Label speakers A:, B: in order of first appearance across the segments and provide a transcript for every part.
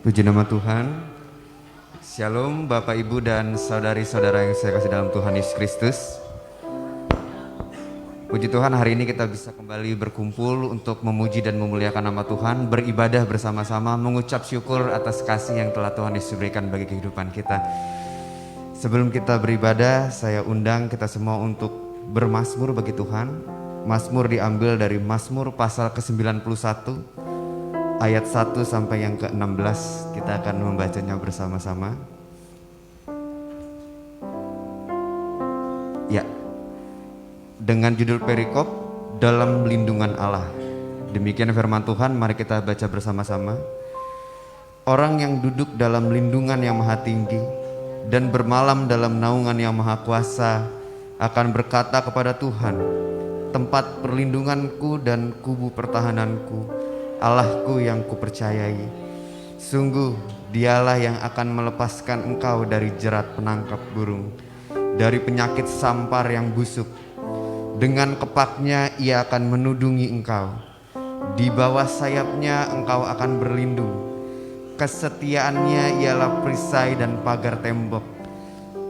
A: Puji nama Tuhan. Shalom Bapak Ibu dan saudari-saudara yang saya kasih dalam Tuhan Yesus Kristus. Puji Tuhan, hari ini kita bisa kembali berkumpul untuk memuji dan memuliakan nama Tuhan, beribadah bersama-sama, mengucap syukur atas kasih yang telah Tuhan Yesus berikan bagi kehidupan kita. Sebelum kita beribadah, saya undang kita semua untuk bermazmur bagi Tuhan. Mazmur diambil dari Mazmur pasal ke-91 ayat 1 sampai yang ke-16. Kita akan membacanya bersama-sama. Ya, dengan judul perikop dalam lindungan Allah. Demikian firman Tuhan, mari kita baca bersama-sama. Orang yang duduk dalam lindungan yang maha tinggi dan bermalam dalam naungan yang maha kuasa akan berkata kepada Tuhan, tempat perlindunganku dan kubu pertahananku, Allahku yang kupercayai. Sungguh dialah yang akan melepaskan engkau dari jerat penangkap burung, dari penyakit sampar yang busuk. Dengan kepaknya ia akan menudungi engkau, di bawah sayapnya engkau akan berlindung. Kesetiaannya ialah perisai dan pagar tembok.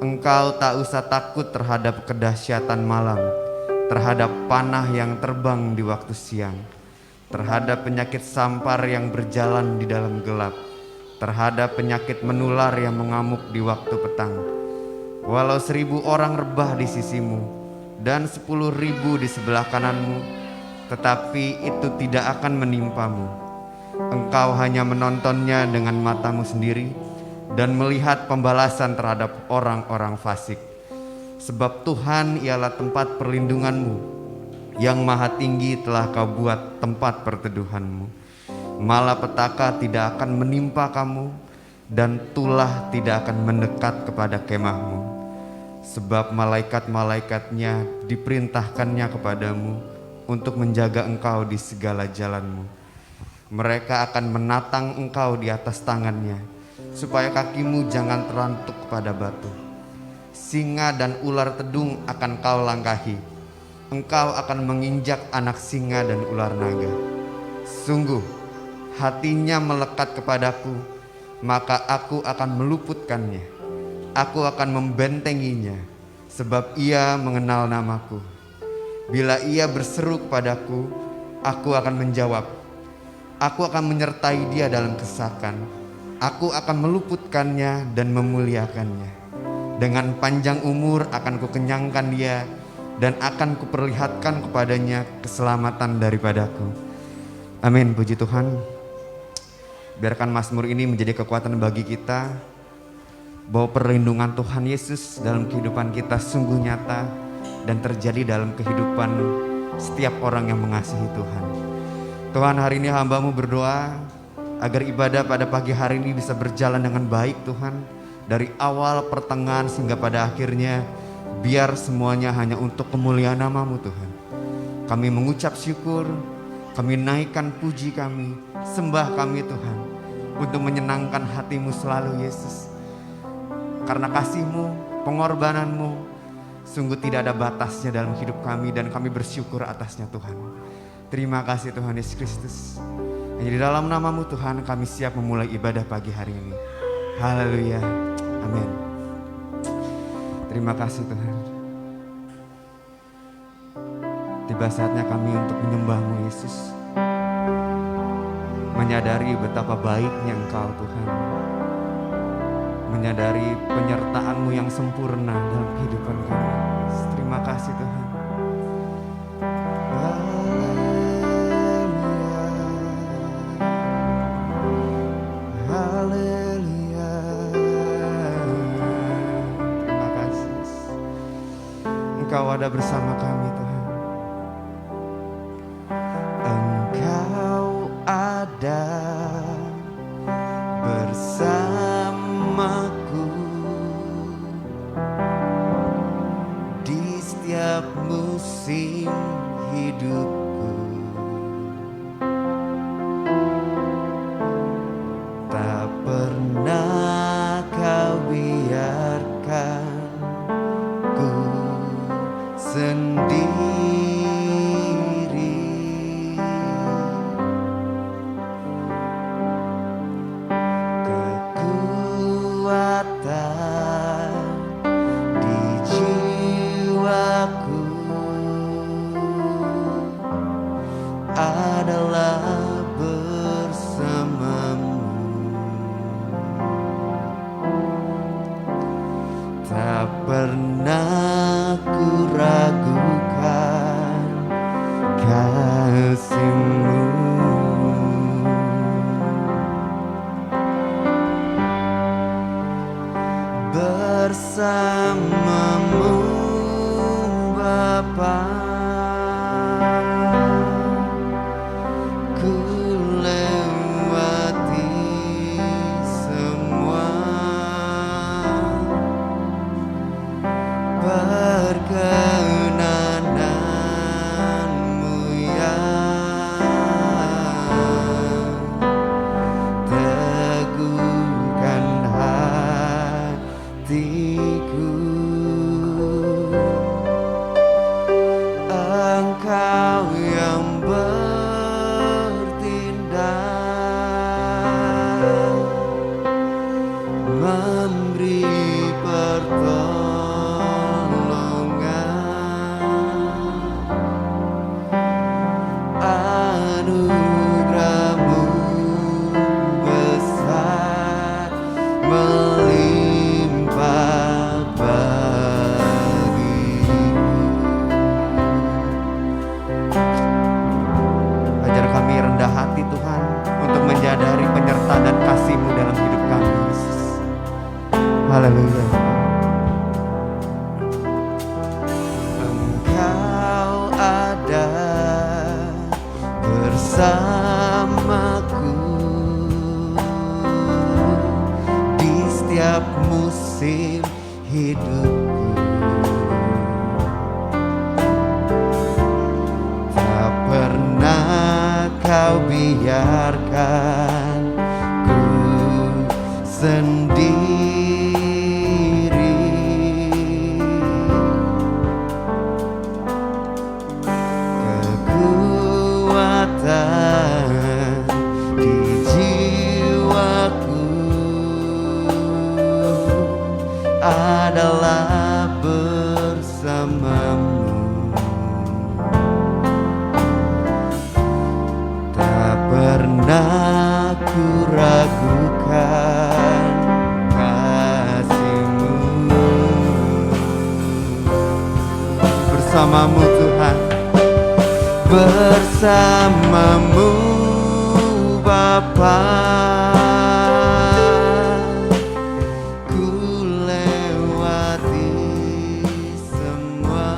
A: Engkau tak usah takut terhadap kedahsyatan malam, terhadap panah yang terbang di waktu siang, terhadap penyakit sampar yang berjalan di dalam gelap, terhadap penyakit menular yang mengamuk di waktu petang. Walau 1000 orang rebah di sisimu dan 10.000 di sebelah kananmu, tetapi itu tidak akan menimpamu. Engkau hanya menontonnya dengan matamu sendiri dan melihat pembalasan terhadap orang-orang fasik. Sebab Tuhan ialah tempat perlindunganmu, yang maha tinggi telah kau buat tempat perteduhanmu. Malapetaka tidak akan menimpa kamu, dan tulah tidak akan mendekat kepada kemahmu. Sebab malaikat-malaikatnya diperintahkannya kepadamu untuk menjaga engkau di segala jalanmu. Mereka akan menatang engkau di atas tangannya, supaya kakimu jangan terantuk kepada batu. Singa dan ular tedung akan kau langkahi. Engkau akan menginjak anak singa dan ular naga. Sungguh hatinya melekat kepadaku, maka aku akan meluputkannya. Aku akan membentenginya, sebab ia mengenal namaku. Bila ia berseru kepadaku, aku akan menjawab. Aku akan menyertai dia dalam kesakan. Aku akan meluputkannya dan memuliakannya. Dengan panjang umur akan kukenyangkan dia, dan akan kuperlihatkan kepadanya keselamatan daripadaku. Amin. Puji Tuhan. Biarkan mazmur ini menjadi kekuatan bagi kita, bahwa perlindungan Tuhan Yesus dalam kehidupan kita sungguh nyata dan terjadi dalam kehidupan setiap orang yang mengasihi Tuhan. Tuhan, hari ini hamba-Mu berdoa agar ibadah pada pagi hari ini bisa berjalan dengan baik Tuhan, dari awal, pertengahan, sehingga pada akhirnya. Biar semuanya hanya untuk kemuliaan nama-Mu Tuhan. Kami mengucap syukur, kami naikkan puji kami, sembah kami Tuhan, untuk menyenangkan hati-Mu selalu Yesus. Karena kasih-Mu, pengorbanan-Mu sungguh tidak ada batasnya dalam hidup kami, dan kami bersyukur atasnya Tuhan. Terima kasih Tuhan Yesus Kristus. Hanya di dalam nama-Mu Tuhan kami siap memulai ibadah pagi hari ini. Haleluya. Amin. Terima kasih Tuhan. Tiba saatnya kami untuk menyembah-Mu Yesus, menyadari betapa baiknya Engkau Tuhan, menyadari penyertaan-Mu yang sempurna dalam kehidupan kami. Terima kasih Tuhan. Engkau ada bersama kami Tuhan. Engkau ada bersamaku di setiap musim hidupku. Tak pernah kau biarkan sendiri. ku lewati semua perkenananmu ya, teguhkan hatiku. Engkau yang bertindak, memberi pertolongan, anugerahmu besar melimpah bagiku. Ajar kami rendah hati Tuhan untuk menyadari penyertaan dan kasih-Mu dalam hidup kami, Yesus. Haleluya. Engkau ada bersamaku di setiap musim hidupku. Tak pernah Kau biarkan ku sendiri. Kekuatan di jiwaku adalah bersamamu. Tak pernah ku ragukan kasih-Mu. Bersamamu Tuhan, bersamamu Bapa, ku lewati semua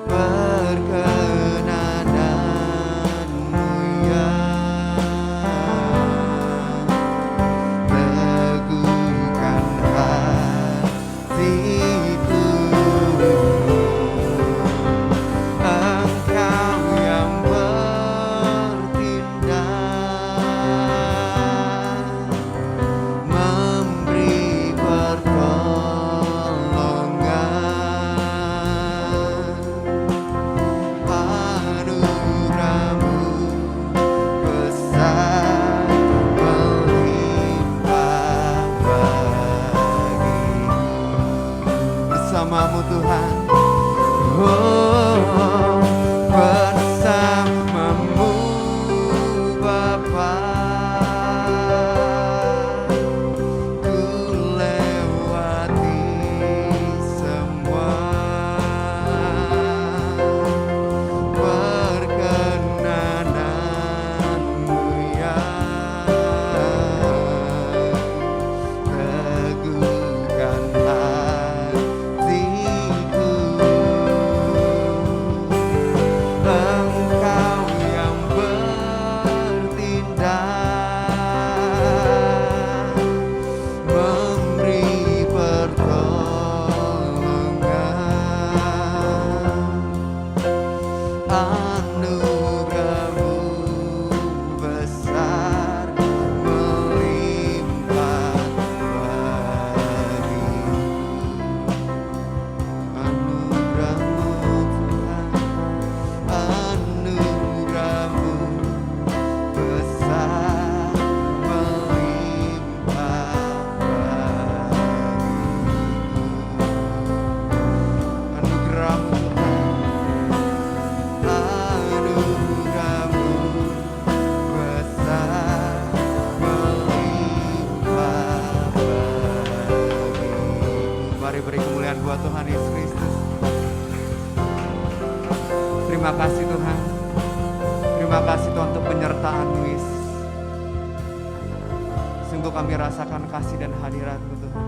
A: perkenananmu ya, teguhkan hatiku. Engkau yang bertindak, memberi pertolongan, anugerahmu besar melimpah bagiku. Bersamamu Tuhan, oh, bersamamu Bapa, ku lewati semua perkenananmu ya, teguhkan hatiku. Engkau yang bertindak, memberi pertolongan, anugerahmu besar melimpah bagiku. Anugerahmu Tuhan, anugerahmu besar melimpah bagiku. Anugerahmu Tuhan, anugerahmu besar melimpah bagiku. Mari beri kemuliaan buat Tuhan Yesus Kristus. Terima kasih Tuhan. Terima kasih Tuhan untuk penyertaan-Mu Yesus. Sungguh kami rasakan kasih dan hadirat-Mu Tuhan.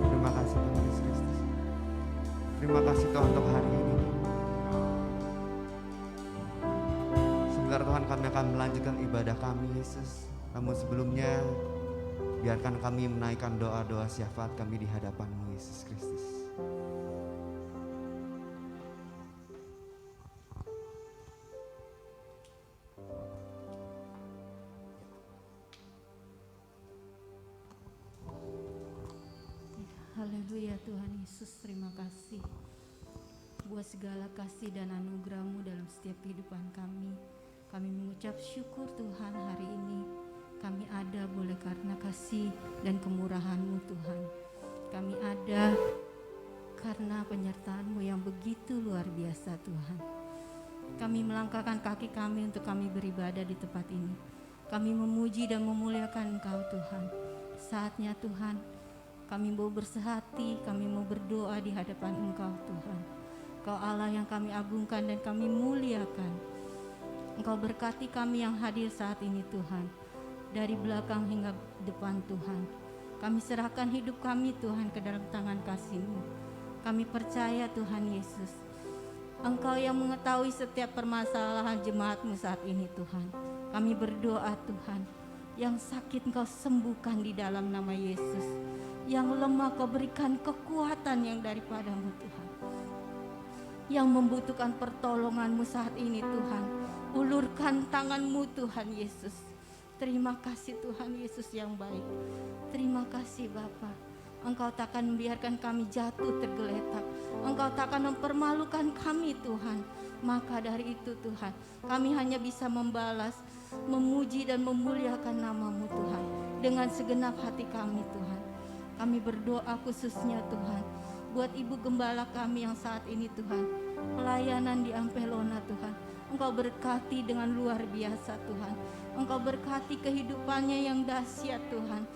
A: Terima kasih Tuhan Yesus Kristus. Terima kasih Tuhan untuk hari ini. akan melanjutkan ibadah kami Yesus. Namun sebelumnya biarkan kami menaikkan doa-doa syafaat kami di hadapan-Mu Yesus Kristus.
B: Haleluya Tuhan Yesus, terima kasih buat segala kasih dan anugerah-Mu dalam setiap kehidupan kami. Kami mengucap syukur Tuhan, hari ini kami ada boleh karena kasih dan kemurahan-Mu Tuhan. Kami ada karena penyertaan-Mu yang begitu luar biasa Tuhan. Kami melangkahkan kaki kami untuk kami beribadah di tempat ini. Kami memuji dan memuliakan Engkau Tuhan. Saatnya Tuhan, kami mau bersehati, kami mau berdoa di hadapan Engkau Tuhan. Engkau Allah yang kami agungkan dan kami muliakan. Engkau berkati kami yang hadir saat ini Tuhan, dari belakang hingga depan Tuhan. Kami serahkan hidup kami Tuhan ke dalam tangan kasih-Mu. Kami percaya Tuhan Yesus, Engkau yang mengetahui setiap permasalahan jemaat-Mu saat ini Tuhan. Kami berdoa Tuhan, yang sakit Engkau sembuhkan di dalam nama Yesus. Yang lemah Kau berikan kekuatan yang daripada-Mu Tuhan. Yang membutuhkan pertolongan-Mu saat ini Tuhan, ulurkan tangan-Mu Tuhan Yesus. Terima kasih Tuhan Yesus yang baik. Terima kasih Bapa. Engkau takkan membiarkan kami jatuh tergeletak. Engkau takkan mempermalukan kami Tuhan. Maka dari itu Tuhan, kami hanya bisa membalas, memuji dan memuliakan nama-Mu Tuhan dengan segenap hati kami Tuhan. Kami berdoa khususnya Tuhan buat Ibu Gembala kami yang saat ini Tuhan, pelayanan di Ampelona Tuhan. Engkau berkati dengan luar biasa Tuhan. Engkau berkati kehidupannya yang dahsyat Tuhan.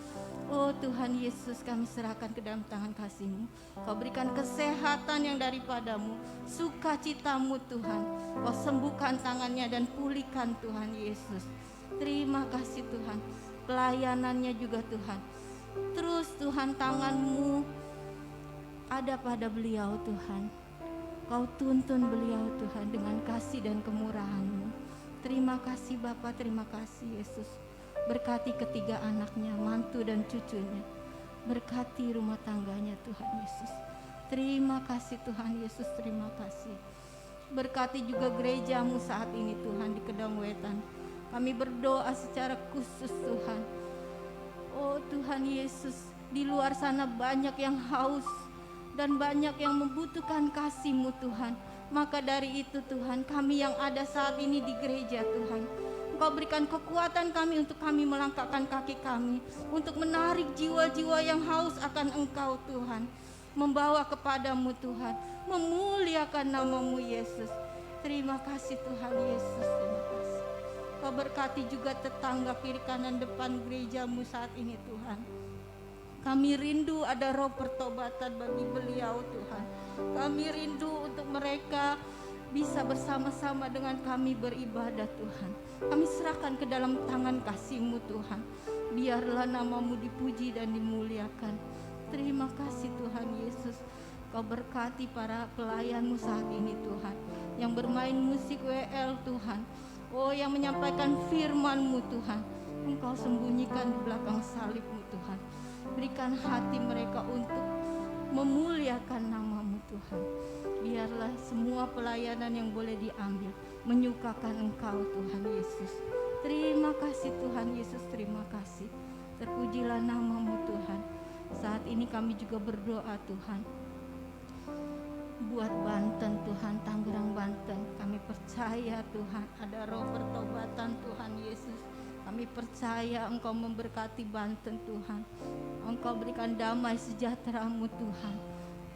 B: Oh Tuhan Yesus, kami serahkan ke dalam tangan kasih-Mu. Kau berikan kesehatan yang daripada-Mu, sukacita-Mu Tuhan. Kau sembuhkan tangannya dan pulihkan Tuhan Yesus. Terima kasih Tuhan. Pelayanannya juga Tuhan. Terus Tuhan, tangan-Mu ada pada beliau Tuhan. Kau tuntun beliau Tuhan dengan kasih dan kemurahan-Mu. Terima kasih Bapa, terima kasih Yesus. Berkati ketiga anaknya, mantu dan cucunya. Berkati rumah tangganya Tuhan Yesus. Terima kasih Tuhan Yesus, terima kasih. Berkati juga gereja-Mu saat ini Tuhan di Kedong Wetan. Kami berdoa secara khusus Tuhan. Oh Tuhan Yesus, di luar sana banyak yang haus dan banyak yang membutuhkan kasih-Mu Tuhan. Maka dari itu Tuhan, kami yang ada saat ini di gereja Tuhan, Engkau berikan kekuatan kami untuk kami melangkahkan kaki kami, untuk menarik jiwa-jiwa yang haus akan Engkau Tuhan, membawa kepada-Mu Tuhan, memuliakan nama-Mu Yesus. Terima kasih Tuhan Yesus, terima kasih. Kau berkati juga tetangga kiri kanan depan gereja-Mu saat ini Tuhan. Kami rindu ada roh pertobatan bagi beliau Tuhan. Kami rindu untuk mereka bisa bersama-sama dengan kami beribadah Tuhan. Kami serahkan ke dalam tangan kasih-Mu Tuhan. Biarlah nama-Mu dipuji dan dimuliakan. Terima kasih Tuhan Yesus. Kau berkati para pelayan-Mu saat ini Tuhan, yang bermain musik WL Tuhan. Oh, yang menyampaikan firman-Mu Tuhan. Engkau sembunyikan di belakang salib-Mu Tuhan. Berikan hati mereka untuk memuliakan nama-Mu Tuhan. Biarlah semua pelayanan yang boleh diambil menyukakan Engkau Tuhan Yesus. Terima kasih Tuhan Yesus, terima kasih. Terpujilah nama-Mu Tuhan. Saat ini kami juga berdoa Tuhan, buat Banten Tuhan, Tangerang Banten. Kami percaya Tuhan ada roh pertobatan Tuhan Yesus. Kami percaya Engkau memberkati Banten Tuhan. Engkau berikan damai sejahtera-Mu Tuhan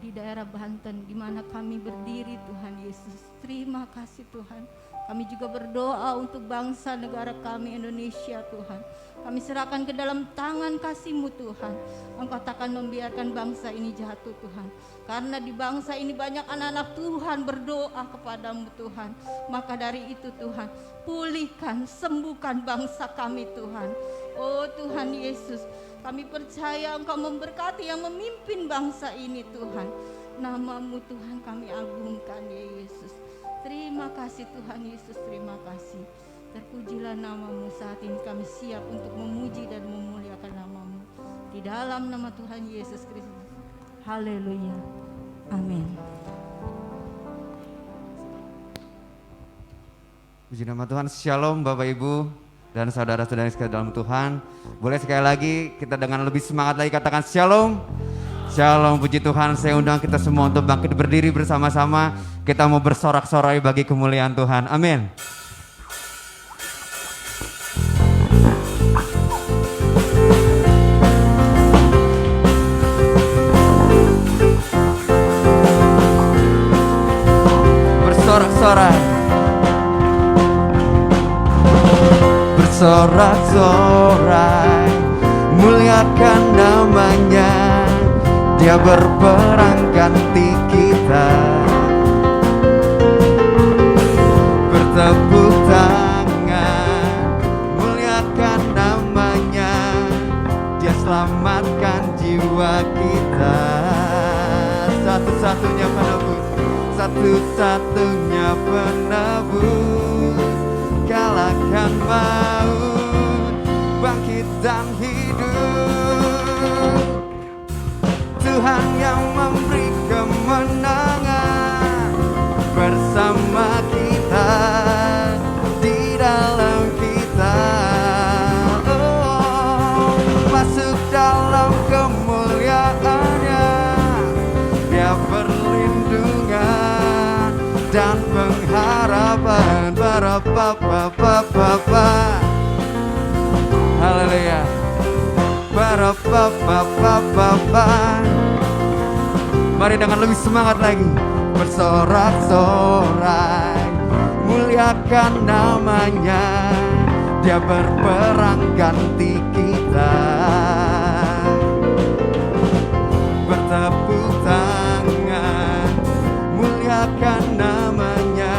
B: di daerah Banten di mana kami berdiri Tuhan Yesus. Terima kasih Tuhan. Kami juga berdoa untuk bangsa negara kami Indonesia Tuhan. Kami serahkan ke dalam tangan kasih-Mu Tuhan. Engkau takkan membiarkan bangsa ini jatuh Tuhan. Karena di bangsa ini banyak anak-anak Tuhan berdoa kepada-Mu Tuhan. Maka dari itu Tuhan, pulihkan, sembuhkan bangsa kami Tuhan. Oh Tuhan Yesus, kami percaya Engkau memberkati yang memimpin bangsa ini Tuhan. Nama-Mu Tuhan kami agungkan ya Yesus. Terima kasih Tuhan Yesus, terima kasih. Terpujilah namamu, saat ini kami siap untuk memuji dan memuliakan namamu. Di dalam nama Tuhan Yesus Kristus. Haleluya. Amin.
A: Puji nama Tuhan. Shalom Bapak Ibu dan saudara-saudara sekalian dalam Tuhan. Boleh sekali lagi kita dengan lebih semangat lagi katakan shalom. Shalom, puji Tuhan. Saya undang kita semua untuk bangkit berdiri bersama-sama. Kita mau bersorak-sorai bagi kemuliaan Tuhan. Amin. Bersorak-sorai, bersorak-sorai, muliakan namanya. Dia berperang ganti kita. Bertepuk tangan, muliakan namanya. Dia selamatkan jiwa kita. Satu-satunya penebus, satu-satunya penebus. Kalahkan maut, bangkit dan hidup. Tuhan yang memberi kemenangan bersama kita, di dalam kita. Oh, masuk dalam kemuliaannya. Dia perlindungan dan pengharapan. Barapapapapapa. Haleluya. Barapapapapapa. Mari dengan lebih semangat lagi. Bersorak-sorai, muliakan namanya. Dia berperang ganti kita. Bertepuk tangan, muliakan namanya.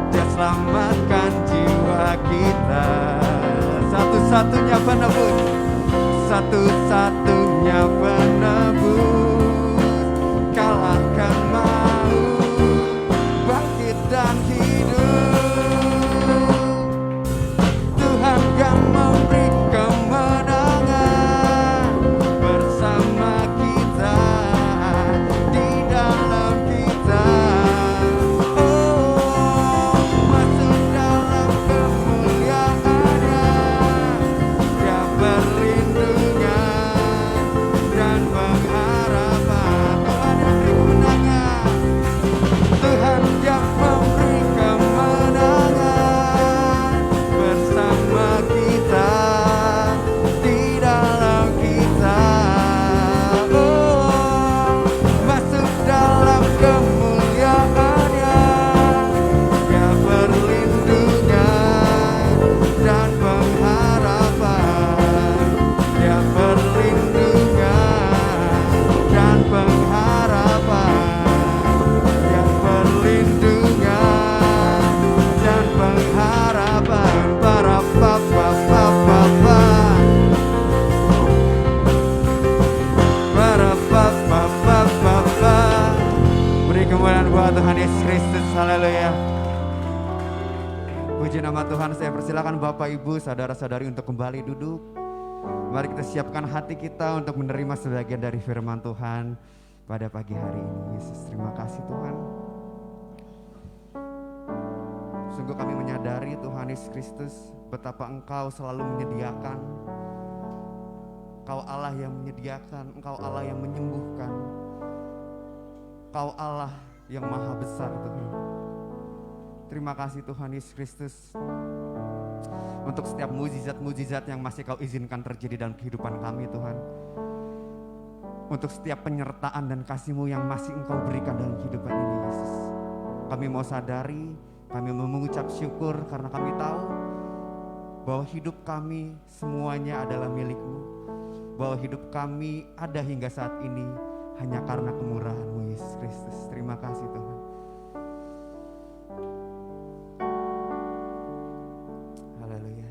A: Dia selamatkan jiwa kita. Satu-satunya penebus, satu-satunya penebus. Kalahkan maut, bangkit dan hidup. Tuhan yang memberi kemenangan bersama kita, di dalam kita. Oh, masuk dalam kemuliaannya. Dia perlindungan dan pengharapan. Tuhan yang memberi kemenangan bersama kita, di dalam kita. Oh, masuk dalam kemuliaannya. Dia perlindungan dan pengharapan. Dia perlindungan dan pengharapan. Perlindungan dan pengharapan. Barapapapapapa. Barapapapapapa. Beri kemuliaan buat Tuhan Yesus Kristus. Haleluya. Puji nama Tuhan. Saya persilakan Bapak Ibu saudara-saudari untuk kembali duduk. Mari kita siapkan hati kita untuk menerima sebagian dari firman Tuhan pada pagi hari ini. Yesus, terima kasih Tuhan. Sungguh kami menyadari Tuhan Yesus Kristus betapa Engkau selalu menyediakan. Engkau Allah yang menyediakan, Engkau Allah yang menyembuhkan. Engkau Allah yang maha besar Tuhan. Terima kasih Tuhan Yesus Kristus untuk setiap mujizat-mujizat yang masih Kau izinkan terjadi dalam kehidupan kami Tuhan. Untuk setiap penyertaan dan kasih-Mu yang masih Engkau berikan dalam kehidupan ini Yesus. Kami mau sadari, kami mau mengucap syukur karena kami tahu bahwa hidup kami semuanya adalah milik-Mu. Bahwa hidup kami ada hingga saat ini hanya karena kemurahan-Mu Yesus Kristus. Terima kasih Tuhan. Haleluya.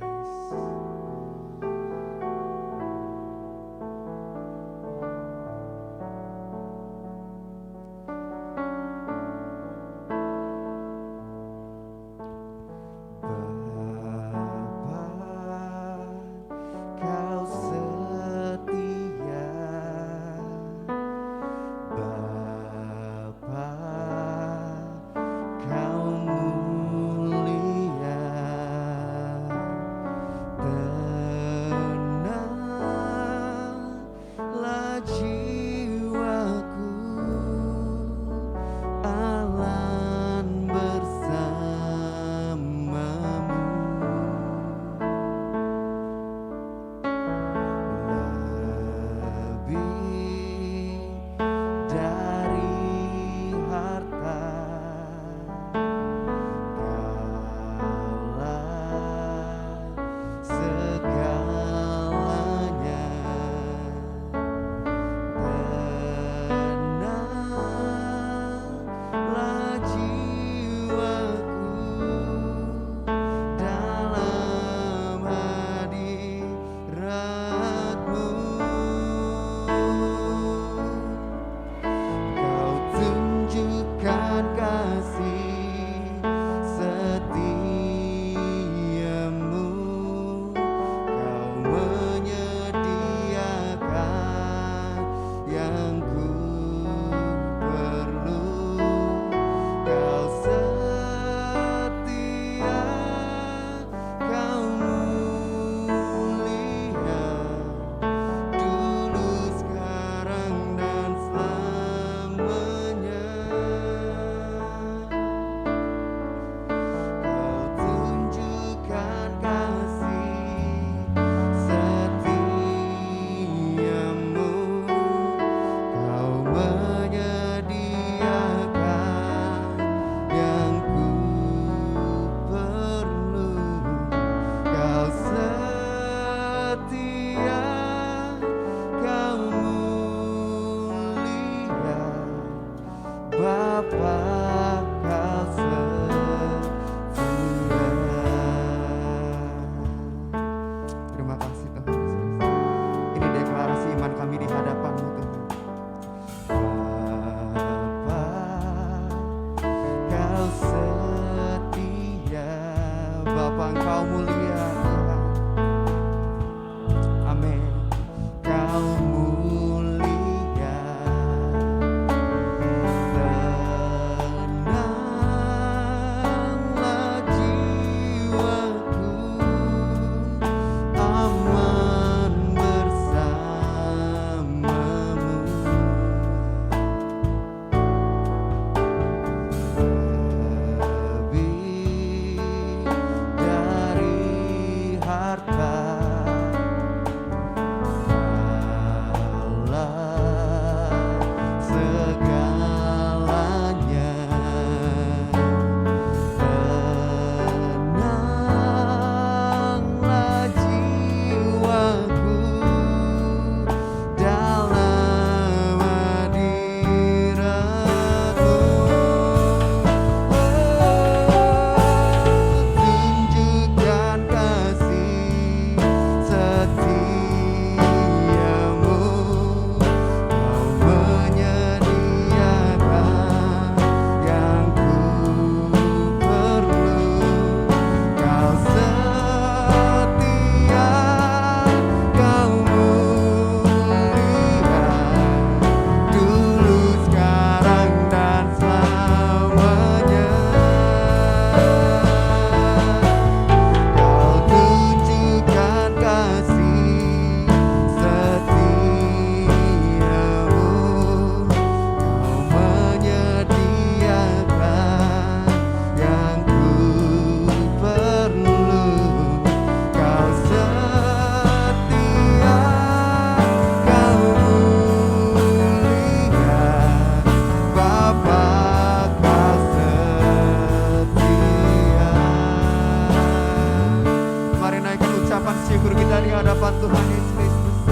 A: hadapan Tuhan Yesus Kristus.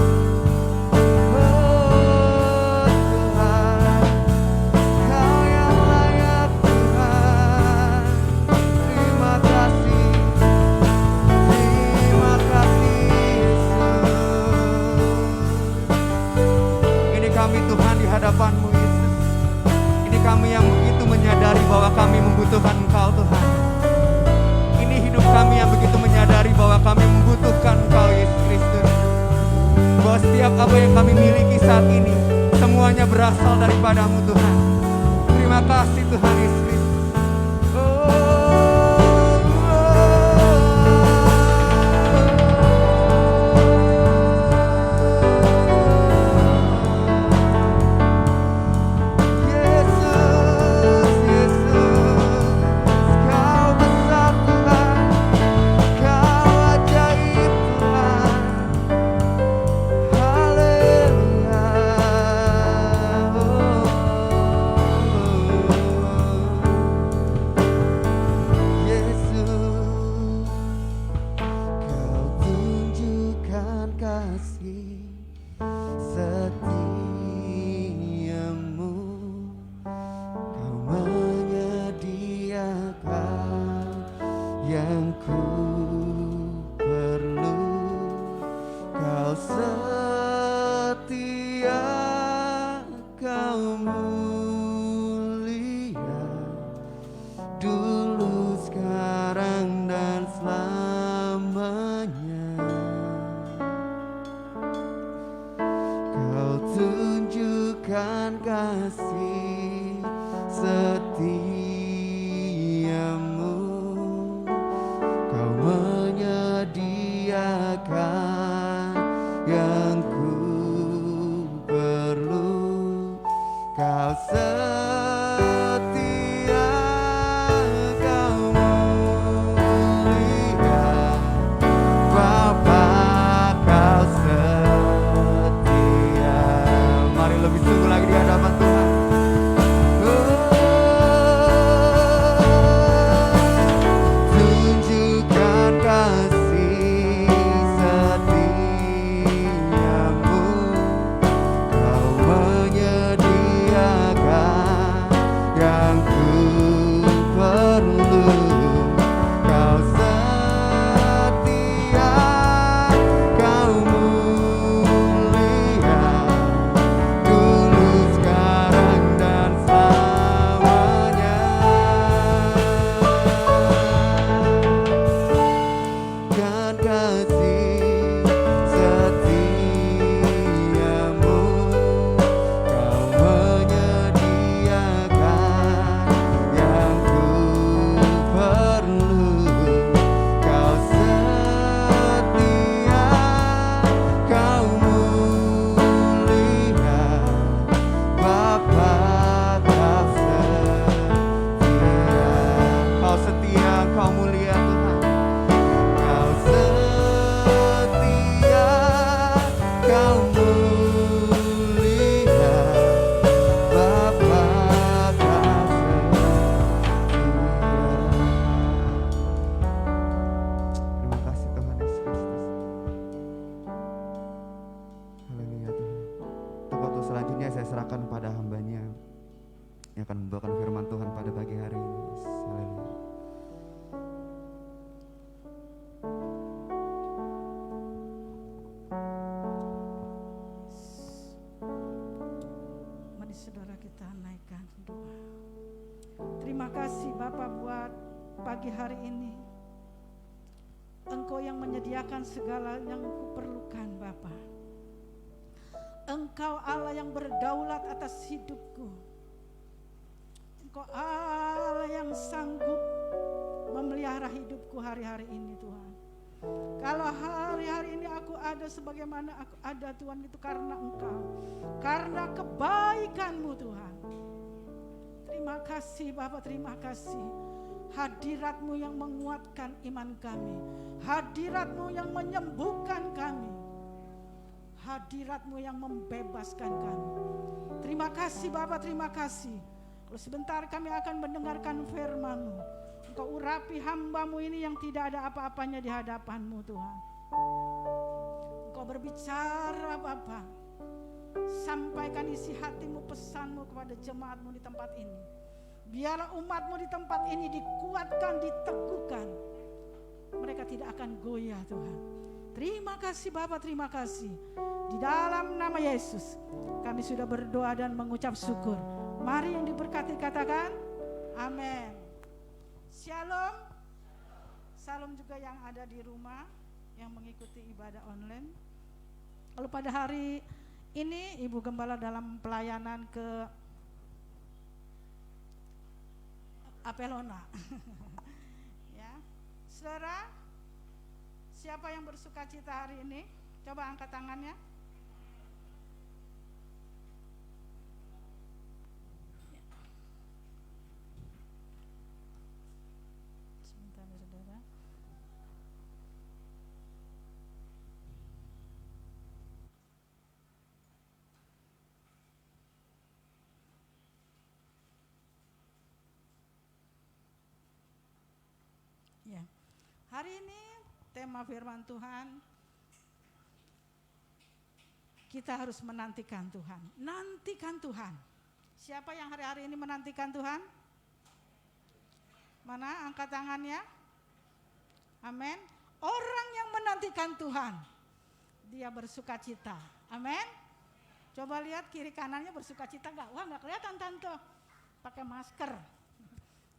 A: Oh Tuhan, Kau yang layak Tuhan. Terima kasih Yesus. Ini kami Tuhan di hadapan-Mu Yesus. Ini kami yang begitu menyadari bahwa kami membutuhkan Engkau Tuhan. Ini hidup kami yang begitu menyadari bahwa kami membutuhkan Engkau Yesus Kristus. Bahwa setiap apa yang kami miliki saat ini semuanya berasal daripada-Mu Tuhan. Terima kasih Tuhan Yesus Kristus.
C: Saudara kita naikkan doa. Terima kasih Bapa buat pagi hari ini. Engkau yang menyediakan segala yang kuperlukan Bapa. Engkau Allah yang berdaulat atas hidupku. Engkau Allah yang sanggup memelihara hidupku hari-hari ini Tuhan. Kalau hari-hari ini aku ada sebagaimana aku ada Tuhan, itu karena Engkau, karena kebaikan-Mu Tuhan. Terima kasih Bapa, terima kasih. Hadirat-Mu yang menguatkan iman kami, hadirat-Mu yang menyembuhkan kami, hadirat-Mu yang membebaskan kami. Terima kasih Bapa, terima kasih. Kalau sebentar kami akan mendengarkan firman-Mu. Engkau urapi hamba-Mu ini yang tidak ada apa-apanya di hadapan-Mu Tuhan. Engkau berbicara Bapa. Sampaikan isi hatimu, pesanmu kepada jemaatmu di tempat ini. Biarlah umatmu di tempat ini dikuatkan, diteguhkan. Mereka tidak akan goyah Tuhan. Terima kasih Bapa, terima kasih. Di dalam nama Yesus kami sudah berdoa dan mengucap syukur. Mari yang diberkati katakan amin. Shalom. Salam juga yang ada di rumah yang mengikuti ibadah online. Lalu pada hari ini Ibu Gembala dalam pelayanan ke Apelona. Ya. Saudara, siapa yang bersuka cita hari ini? Coba angkat tangannya. Sebentar ya saudara. Ya. Hari ini tema firman Tuhan, kita harus menantikan Tuhan. Nantikan Tuhan. Siapa yang hari-hari ini menantikan Tuhan? Mana angkat tangannya? Amin. Orang yang menantikan Tuhan, dia bersuka cita. Amin. Coba lihat kiri kanannya bersuka cita gak? Wah gak kelihatan tante, pakai masker.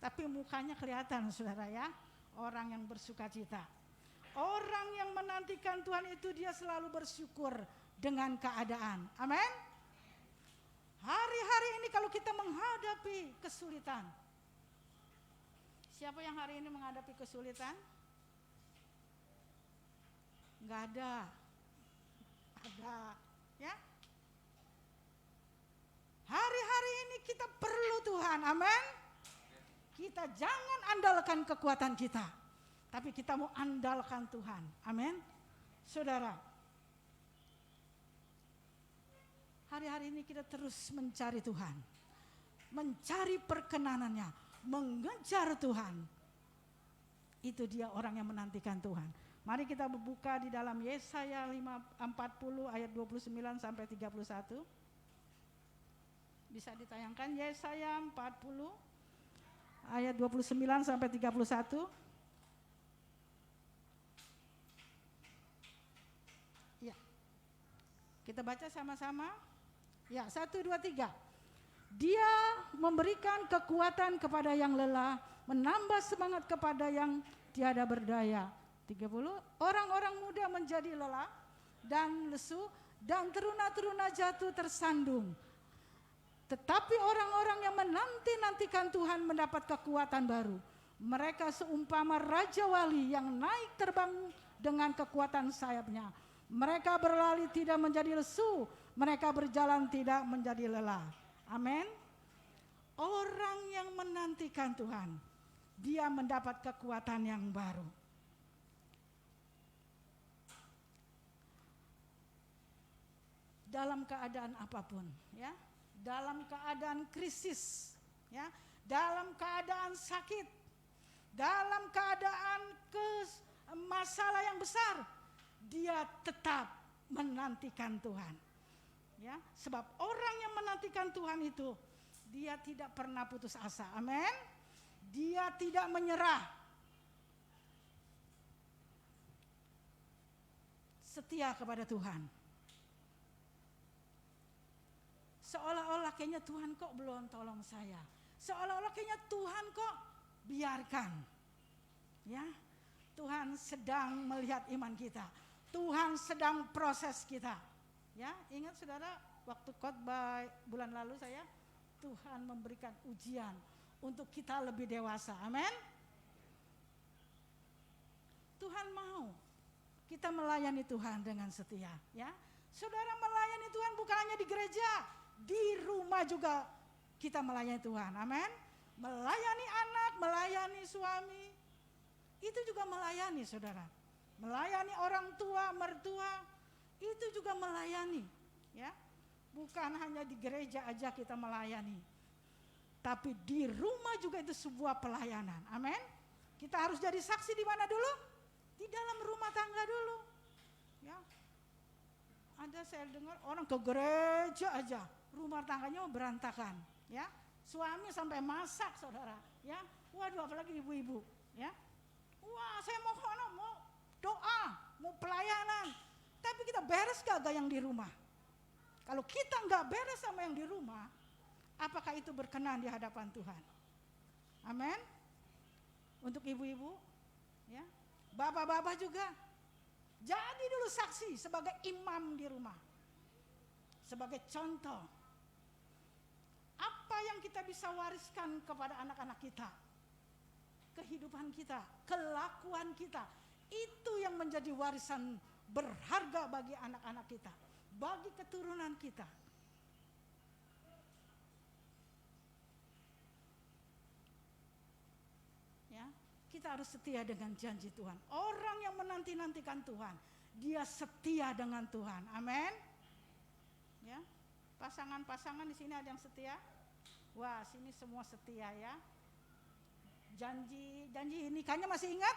C: Tapi mukanya kelihatan saudara ya. Orang yang bersuka cita. Orang yang menantikan Tuhan itu dia selalu bersyukur dengan keadaan. Amin. Hari-hari ini kalau kita menghadapi kesulitan. Siapa yang hari ini menghadapi kesulitan? Enggak ada. Ada, ya. Hari-hari ini kita perlu Tuhan. Amin. Kita jangan andalkan kekuatan kita, tapi kita mau andalkan Tuhan. Amin. Saudara, hari-hari ini kita terus mencari Tuhan, mencari perkenanannya, mengejar Tuhan. Itu dia orang yang menantikan Tuhan. Mari kita buka di dalam Yesaya 40 ayat 29 sampai 31. Bisa ditayangkan Yesaya 40 ayat 29 sampai 31. Ya. Kita baca sama-sama. Ya, 1 2 3. Dia memberikan kekuatan kepada yang lelah, menambah semangat kepada yang tiada berdaya. 30. Orang-orang muda menjadi lelah dan lesu, dan teruna-teruna jatuh tersandung. Tetapi orang-orang yang menanti-nantikan Tuhan mendapat kekuatan baru. Mereka seumpama Raja Wali yang naik terbang dengan kekuatan sayapnya. Mereka berlari tidak menjadi lesu, mereka berjalan tidak menjadi lelah. Amin. Orang yang menantikan Tuhan, dia mendapat kekuatan yang baru. Dalam keadaan apapun, ya. Dalam keadaan krisis, ya, dalam keadaan sakit, dalam keadaan masalah yang besar, dia tetap menantikan Tuhan. Ya, sebab orang yang menantikan Tuhan itu dia tidak pernah putus asa. Amin. Dia tidak menyerah. Setia kepada Tuhan. Seolah-olah kayaknya Tuhan kok belum tolong saya. Seolah-olah kayaknya Tuhan kok biarkan. Ya, Tuhan sedang melihat iman kita. Tuhan sedang proses kita. Ya, ingat saudara, waktu khotbah bulan lalu saya, Tuhan memberikan ujian untuk kita lebih dewasa. Amin. Tuhan mau kita melayani Tuhan dengan setia. Ya, saudara, melayani Tuhan bukan hanya di gereja. Di rumah juga kita melayani Tuhan. Amin. Melayani anak, melayani suami, itu juga melayani saudara. Melayani orang tua, mertua, itu juga melayani. Ya, bukan hanya di gereja aja kita melayani, tapi di rumah juga itu sebuah pelayanan. Amin. Kita harus jadi saksi di mana dulu? Di dalam rumah tangga dulu. Ya, Ada saya dengar orang ke gereja aja, rumah tangganya berantakan, ya. Suami sampai masak, saudara, ya. Waduh, apalagi ibu-ibu, ya. Wah, saya mau doa, mau pelayanan, tapi kita beres gak yang di rumah? Kalau kita nggak beres sama yang di rumah, apakah itu berkenan di hadapan Tuhan? Amin. Untuk ibu-ibu, ya, bapak-bapak juga, jadi dulu saksi sebagai imam di rumah, sebagai contoh. Apa yang kita bisa wariskan kepada anak-anak kita? Kehidupan kita, kelakuan kita, itu yang menjadi warisan berharga bagi anak-anak kita, bagi keturunan kita. Ya, kita harus setia dengan janji Tuhan. Orang yang menanti-nantikan Tuhan, dia setia dengan Tuhan. Amin. Ya, pasangan-pasangan di sini ada yang setia? Wah, sini semua setia ya. Janji nikahnya masih ingat?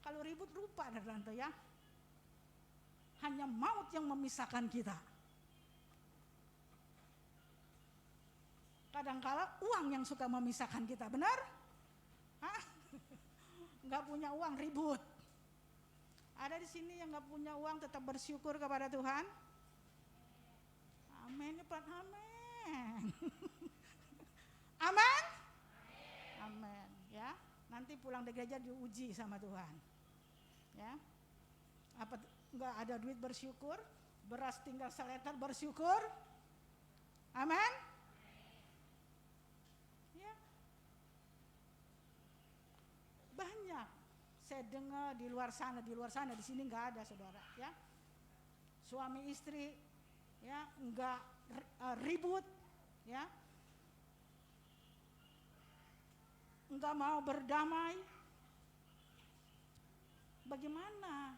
C: Kalau ribut lupa tante ya. Hanya maut yang memisahkan kita. Kadang-kala uang yang suka memisahkan kita, benar? Nggak punya uang ribut. Ada di sini yang nggak punya uang tetap bersyukur kepada Tuhan? Amin, cepat amin. Amin. Amin. Ya, nanti pulang dari gereja diuji sama Tuhan. Ya, apa nggak ada duit bersyukur, beras tinggal seletar bersyukur. Amin. Ya, banyak saya dengar di luar sana, di sini nggak ada, saudara. Ya, suami istri, ya nggak ribut, ya. Enggak mau berdamai. Bagaimana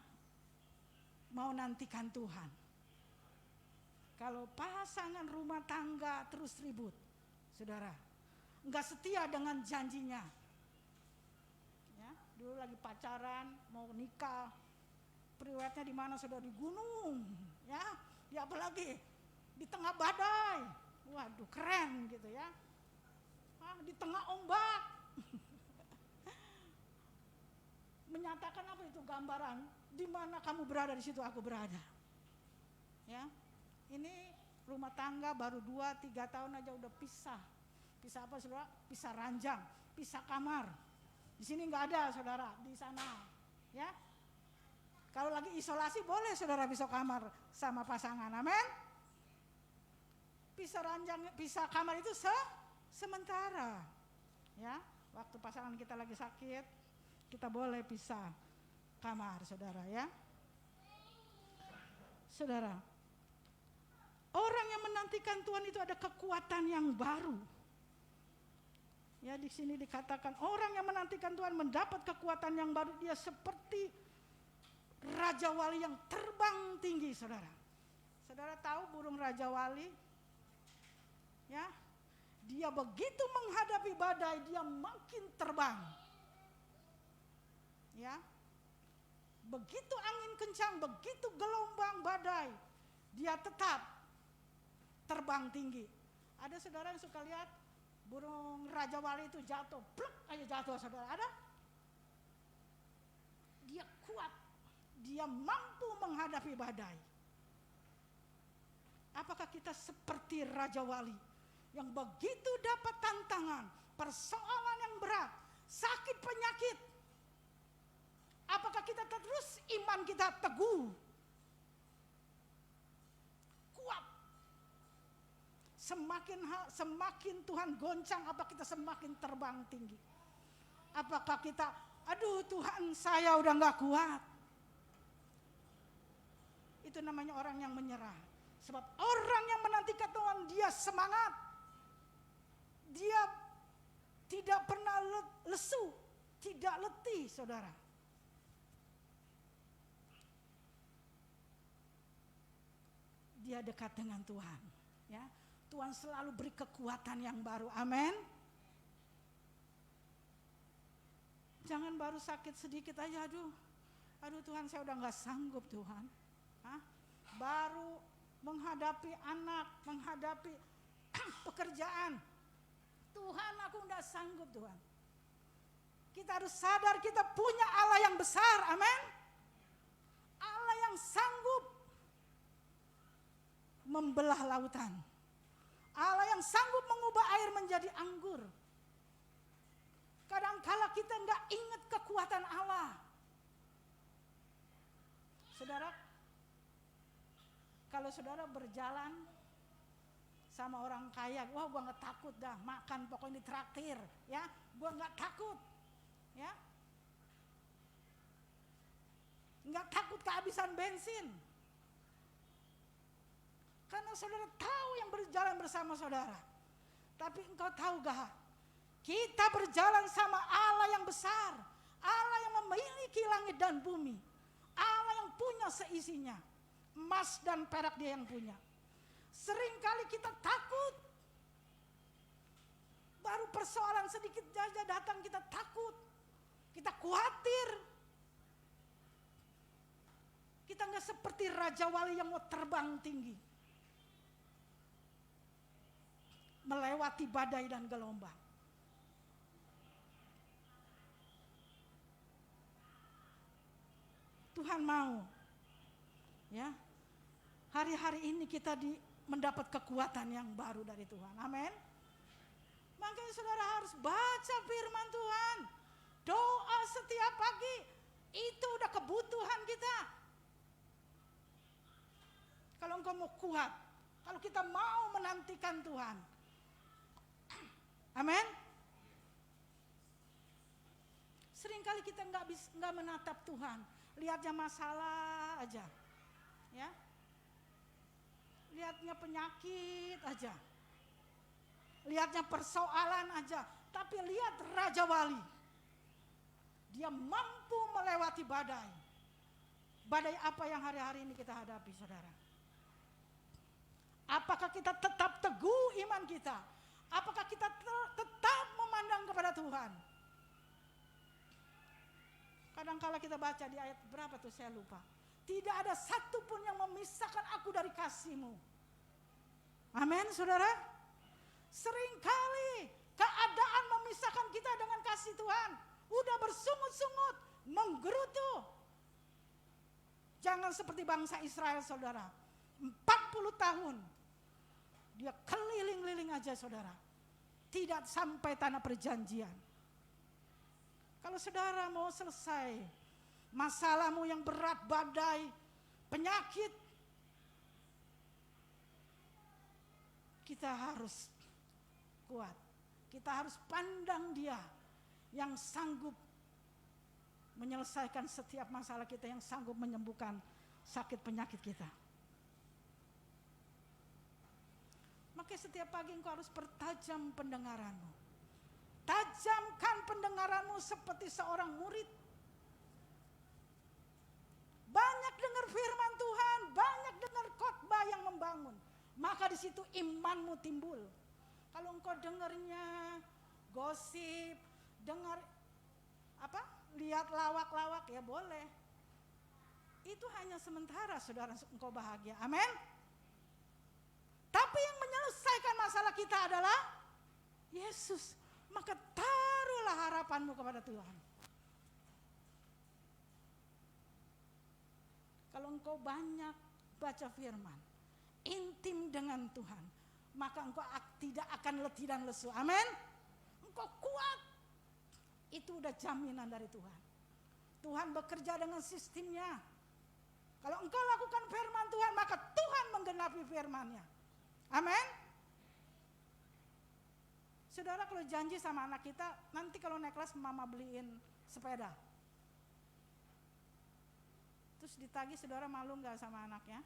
C: mau nantikan Tuhan kalau pasangan rumah tangga terus ribut, saudara, enggak setia dengan janjinya, ya. Dulu lagi pacaran mau nikah, priwetnya di mana? Saudara, di gunung, ya. Ya apalagi di tengah badai, waduh keren gitu ya. Di tengah ombak. Menyatakan apa itu gambaran? Di mana kamu berada, di situ aku berada. Ya, ini rumah tangga baru 2-3 tahun aja udah pisah. Pisah apa, saudara? Pisah ranjang, pisah kamar. Di sini nggak ada, saudara. Di sana, ya. Kalau lagi isolasi boleh, saudara, pisah kamar sama pasangan. Amin. Pisah ranjang, pisah kamar itu sementara. Ya, waktu pasangan kita lagi sakit, kita boleh pisah kamar, saudara, ya. Saudara, orang yang menantikan Tuhan itu ada kekuatan yang baru. Ya, di sini dikatakan orang yang menantikan Tuhan mendapat kekuatan yang baru. Dia seperti raja wali yang terbang tinggi, saudara. Saudara tahu burung raja wali? Ya, dia begitu menghadapi badai, dia makin terbang. Ya, begitu angin kencang, begitu gelombang badai, dia tetap terbang tinggi. Ada saudara yang suka lihat burung raja wali itu jatuh, pluk aja jatuh, saudara, ada? Dia kuat, dia mampu menghadapi badai. Apakah kita seperti raja wali yang begitu dapat tantangan, persoalan yang berat, sakit penyakit? Apakah kita terus iman kita teguh, kuat? Semakin Tuhan goncang, apa kita semakin terbang tinggi? Apakah kita, aduh Tuhan saya udah gak kuat? Itu namanya orang yang menyerah. Sebab orang yang menantikan Tuhan, dia semangat. Dia tidak pernah lesu, tidak letih, saudara. Dia dekat dengan Tuhan, ya. Tuhan selalu beri kekuatan yang baru. Amin. Jangan baru sakit sedikit aja, aduh Aduh Tuhan, saya udah gak sanggup Tuhan. Hah? Baru menghadapi anak, menghadapi pekerjaan. Tuhan, aku udah sanggup Tuhan. Kita harus sadar kita punya Allah yang besar, amin. Allah yang sanggup membelah lautan. Allah yang sanggup mengubah air menjadi anggur. Kadangkala kita nggak ingat kekuatan Allah. Saudara, kalau saudara berjalan sama orang kaya, wah gua nggak takut dah, makan pokoknya ditraktir, ya, gua nggak takut, ya, nggak takut kehabisan bensin, karena saudara tahu yang berjalan bersama saudara. Tapi engkau tahu gak, kita berjalan sama Allah yang besar, Allah yang memiliki langit dan bumi, Allah yang punya seisinya, emas dan perak Dia yang punya. Seringkali kita takut, baru persoalan sedikit saja datang kita takut, kita khawatir. Kita nggak seperti Raja Wali yang mau terbang tinggi, melewati badai dan gelombang. Tuhan mau, ya, hari-hari ini kita mendapat kekuatan yang baru dari Tuhan. Amin. Makanya saudara harus baca firman Tuhan, doa setiap pagi, itu udah kebutuhan kita. Kalau engkau mau kuat, kalau kita mau menantikan Tuhan, amin. Seringkali kita nggak menatap Tuhan, lihatnya masalah aja, ya, lihatnya penyakit aja, lihatnya persoalan aja. Tapi lihat Raja Wali, Dia mampu melewati badai. Badai apa yang hari-hari ini kita hadapi, saudara? Apakah kita tetap teguh iman kita? Apakah kita tetap memandang kepada Tuhan? Kadang-kala kita baca di ayat berapa tuh saya lupa. Tidak ada satupun yang memisahkan aku dari kasih-Mu. Amin, saudara. Seringkali keadaan memisahkan kita dengan kasih Tuhan. Udah bersungut-sungut, menggerutu. Jangan seperti bangsa Israel, saudara. 40 tahun dia keliling-liling aja, saudara. Tidak sampai tanah perjanjian. Kalau saudara mau selesai masalahmu yang berat, badai, penyakit, kita harus kuat. Kita harus pandang Dia yang sanggup menyelesaikan setiap masalah kita, yang sanggup menyembuhkan sakit penyakit kita. Maka setiap pagi engkau harus pertajam pendengaranmu. Tajamkan pendengaranmu seperti seorang murid. Banyak dengar firman Tuhan, banyak dengar khotbah yang membangun. Maka di situ imanmu timbul. Kalau engkau dengarnya gosip, dengar lihat lawak-lawak, ya boleh. Itu hanya sementara, saudara, engkau bahagia. Amin. Tapi yang menyelesaikan masalah kita adalah Yesus. Maka taruhlah harapanmu kepada Tuhan. Kalau engkau banyak baca firman, intim dengan Tuhan, maka engkau tidak akan letih dan lesu. Amin. Engkau kuat. Itu udah jaminan dari Tuhan. Tuhan bekerja dengan sistemnya. Kalau engkau lakukan firman Tuhan, maka Tuhan menggenapi firman-Nya. Amin. Saudara, kalau janji sama anak kita, nanti kalau naik kelas mama beliin sepeda. Terus ditagih, saudara malu gak sama anaknya?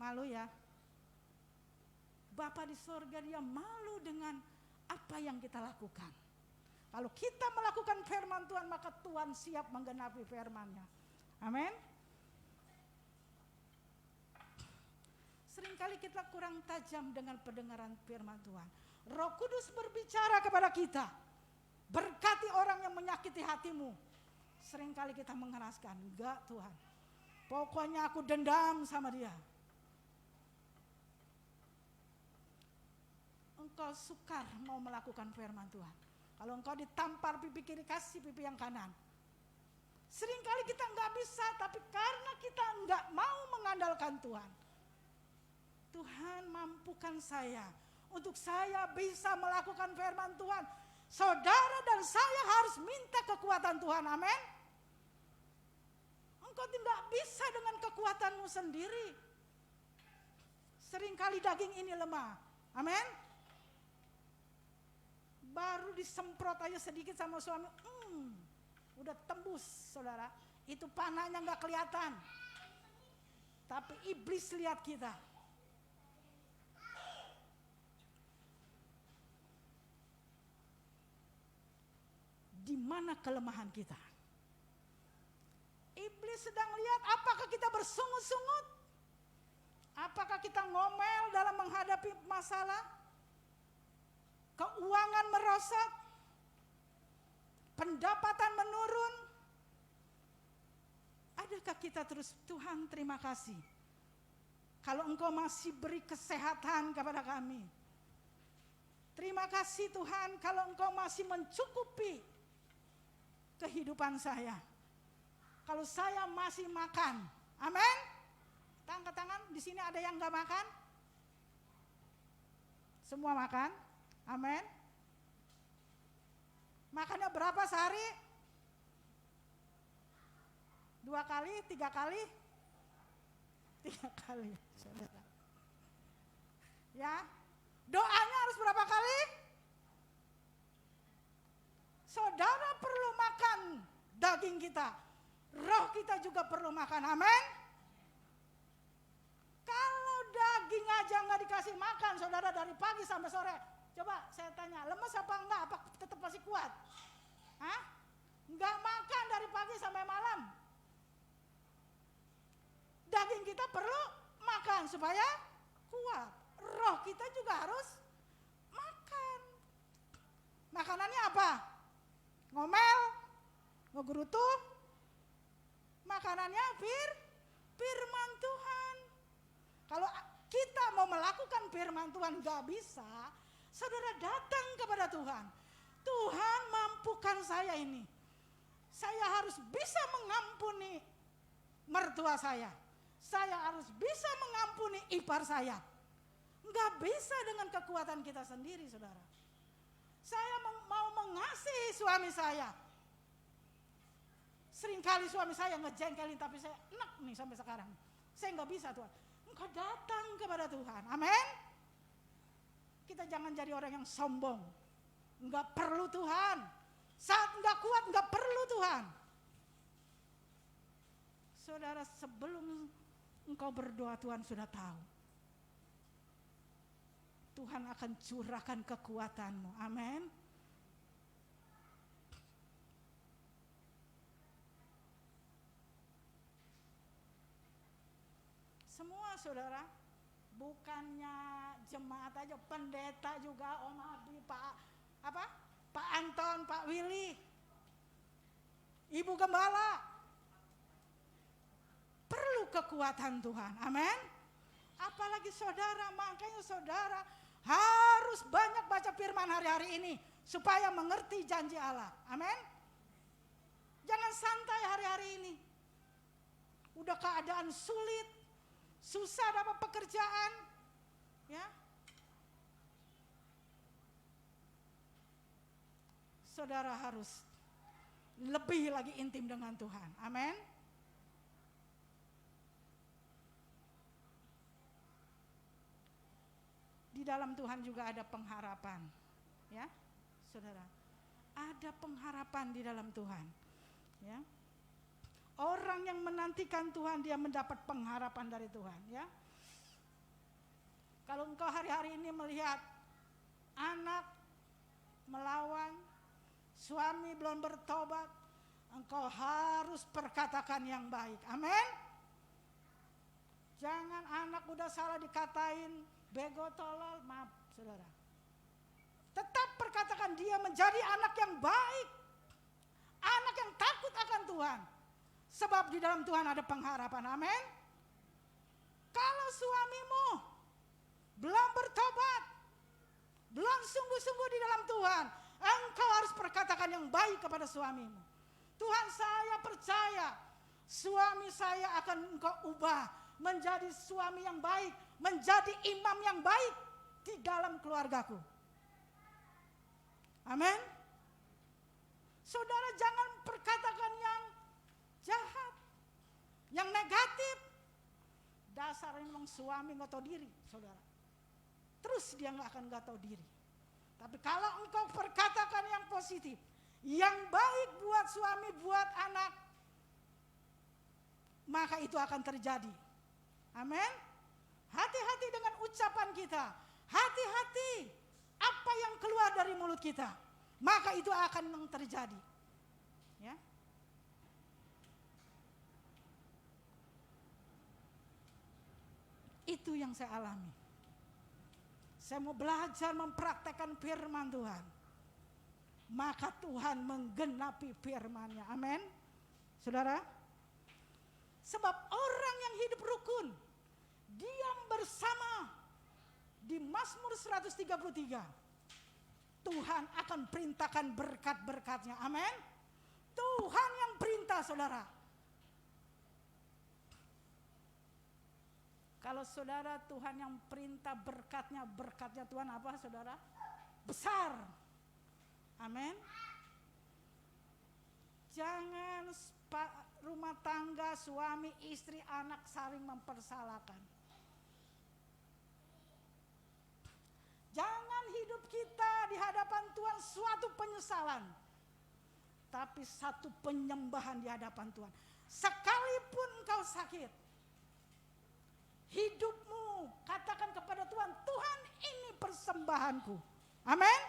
C: Malu ya? Bapa di surga Dia malu dengan apa yang kita lakukan. Kalau kita melakukan firman Tuhan, maka Tuhan siap menggenapi firman-Nya. Amin. Seringkali kita kurang tajam dengan pendengaran firman Tuhan. Roh Kudus berbicara kepada kita. Berkati orang yang menyakiti hatimu. Seringkali kita mengeraskan, enggak Tuhan, pokoknya aku dendam sama dia. Engkau sukar mau melakukan firman Tuhan. Kalau engkau ditampar pipi kiri, kasih pipi yang kanan. Seringkali kita enggak bisa, tapi karena kita enggak mau mengandalkan Tuhan. Tuhan, mampukan saya untuk saya bisa melakukan firman Tuhan. Saudara dan saya harus minta kekuatan Tuhan, amin. Engkau tidak bisa dengan kekuatanmu sendiri. Seringkali daging ini lemah, amin. Baru disemprot aja sedikit sama suami, udah tembus saudara. Itu panahnya gak kelihatan, tapi iblis lihat kita. Di mana kelemahan kita? Iblis sedang lihat apakah kita bersungut-sungut, apakah kita ngomel dalam menghadapi masalah, keuangan merosot, pendapatan menurun. Adakah kita terus, Tuhan terima kasih kalau engkau masih beri kesehatan kepada kami. Terima kasih Tuhan kalau engkau masih mencukupi kehidupan saya. Kalau saya masih makan, amin. Angkat tangan, di sini ada yang enggak makan? Semua makan, amin. Makannya berapa sehari? 2 kali, 3 kali? 3 kali, saudara. Ya, doanya harus berapa kali? Saudara perlu makan daging kita, roh kita juga perlu makan, amin. Kalau daging aja nggak dikasih makan, saudara, dari pagi sampai sore, coba saya tanya, lemes apa enggak? Apa tetap masih kuat? Hah? Nggak makan dari pagi sampai malam. Daging kita perlu makan supaya kuat. Roh kita juga harus makan. Makanannya apa? Ngomel, ngegerutu. Makanannya firman Tuhan. Kalau kita mau melakukan firman Tuhan gak bisa, saudara datang kepada Tuhan. Tuhan, mampukan saya ini. Saya harus bisa mengampuni mertua saya. Saya harus bisa mengampuni ipar saya. Gak bisa dengan kekuatan kita sendiri, saudara. Saya mau mengasihi suami saya. Seringkali suami saya ngejengkelin, tapi saya enak nih sampai sekarang. Saya gak bisa Tuhan. Engkau datang kepada Tuhan, amin. Kita jangan jadi orang yang sombong. Enggak perlu Tuhan. Saat enggak kuat enggak perlu Tuhan. Saudara, sebelum engkau berdoa Tuhan sudah tahu. Tuhan akan curahkan kekuatanmu, amin. Semua saudara, bukannya jemaat aja, pendeta juga, Om Abi, Pak Anton, Pak Willy, Ibu Gembala, perlu kekuatan Tuhan, amin. Apalagi saudara, makanya saudara harus banyak baca firman hari-hari ini supaya mengerti janji Allah, amin. Jangan santai hari-hari ini. Udah keadaan sulit, susah dapat pekerjaan, ya. Saudara harus lebih lagi intim dengan Tuhan, amin. Di dalam Tuhan juga ada pengharapan, ya, saudara. Ada pengharapan di dalam Tuhan, ya. Orang yang menantikan Tuhan dia mendapat pengharapan dari Tuhan, ya. Kalau engkau hari-hari ini melihat anak melawan, suami belum bertobat, engkau harus perkatakan yang baik, amin. Jangan anak udah salah dikatain bego, tolol, maaf saudara. Tetap perkatakan dia menjadi anak yang baik, Anak yang takut akan Tuhan. Sebab di dalam Tuhan ada pengharapan. Amin. Kalau suamimu belum bertobat, belum sungguh-sungguh di dalam Tuhan, engkau harus perkatakan yang baik kepada suamimu. Tuhan, saya percaya suami saya akan engkau ubah menjadi suami yang baik, menjadi imam yang baik di dalam keluargaku. Amin. Saudara, jangan perkatakan yang jahat, yang negatif. Dasarnya memang suami nggak tahu diri, saudara. Terus dia nggak tahu diri. Tapi kalau engkau perkatakan yang positif, yang baik buat suami, buat anak, maka itu akan terjadi. Amin. Hati-hati dengan ucapan kita. Hati-hati apa yang keluar dari mulut kita, maka itu akan terjadi. Ya. Itu yang saya alami. Saya mau belajar mempraktekkan firman Tuhan, maka Tuhan menggenapi firman-Nya. Amin. Saudara, sebab orang yang hidup rukun, diam bersama, di Mazmur 133, Tuhan akan perintahkan berkat-berkatnya. Amin. Tuhan yang perintah, saudara. Kalau saudara Tuhan yang perintah berkatnya Tuhan apa, saudara? Besar. Amin. Jangan rumah tangga, suami, istri, anak saling mempersalahkan. Jangan hidup kita di hadapan Tuhan suatu penyesalan, tapi satu penyembahan di hadapan Tuhan. Sekalipun engkau sakit, hidupmu katakan kepada Tuhan, Tuhan ini persembahanku. Amin.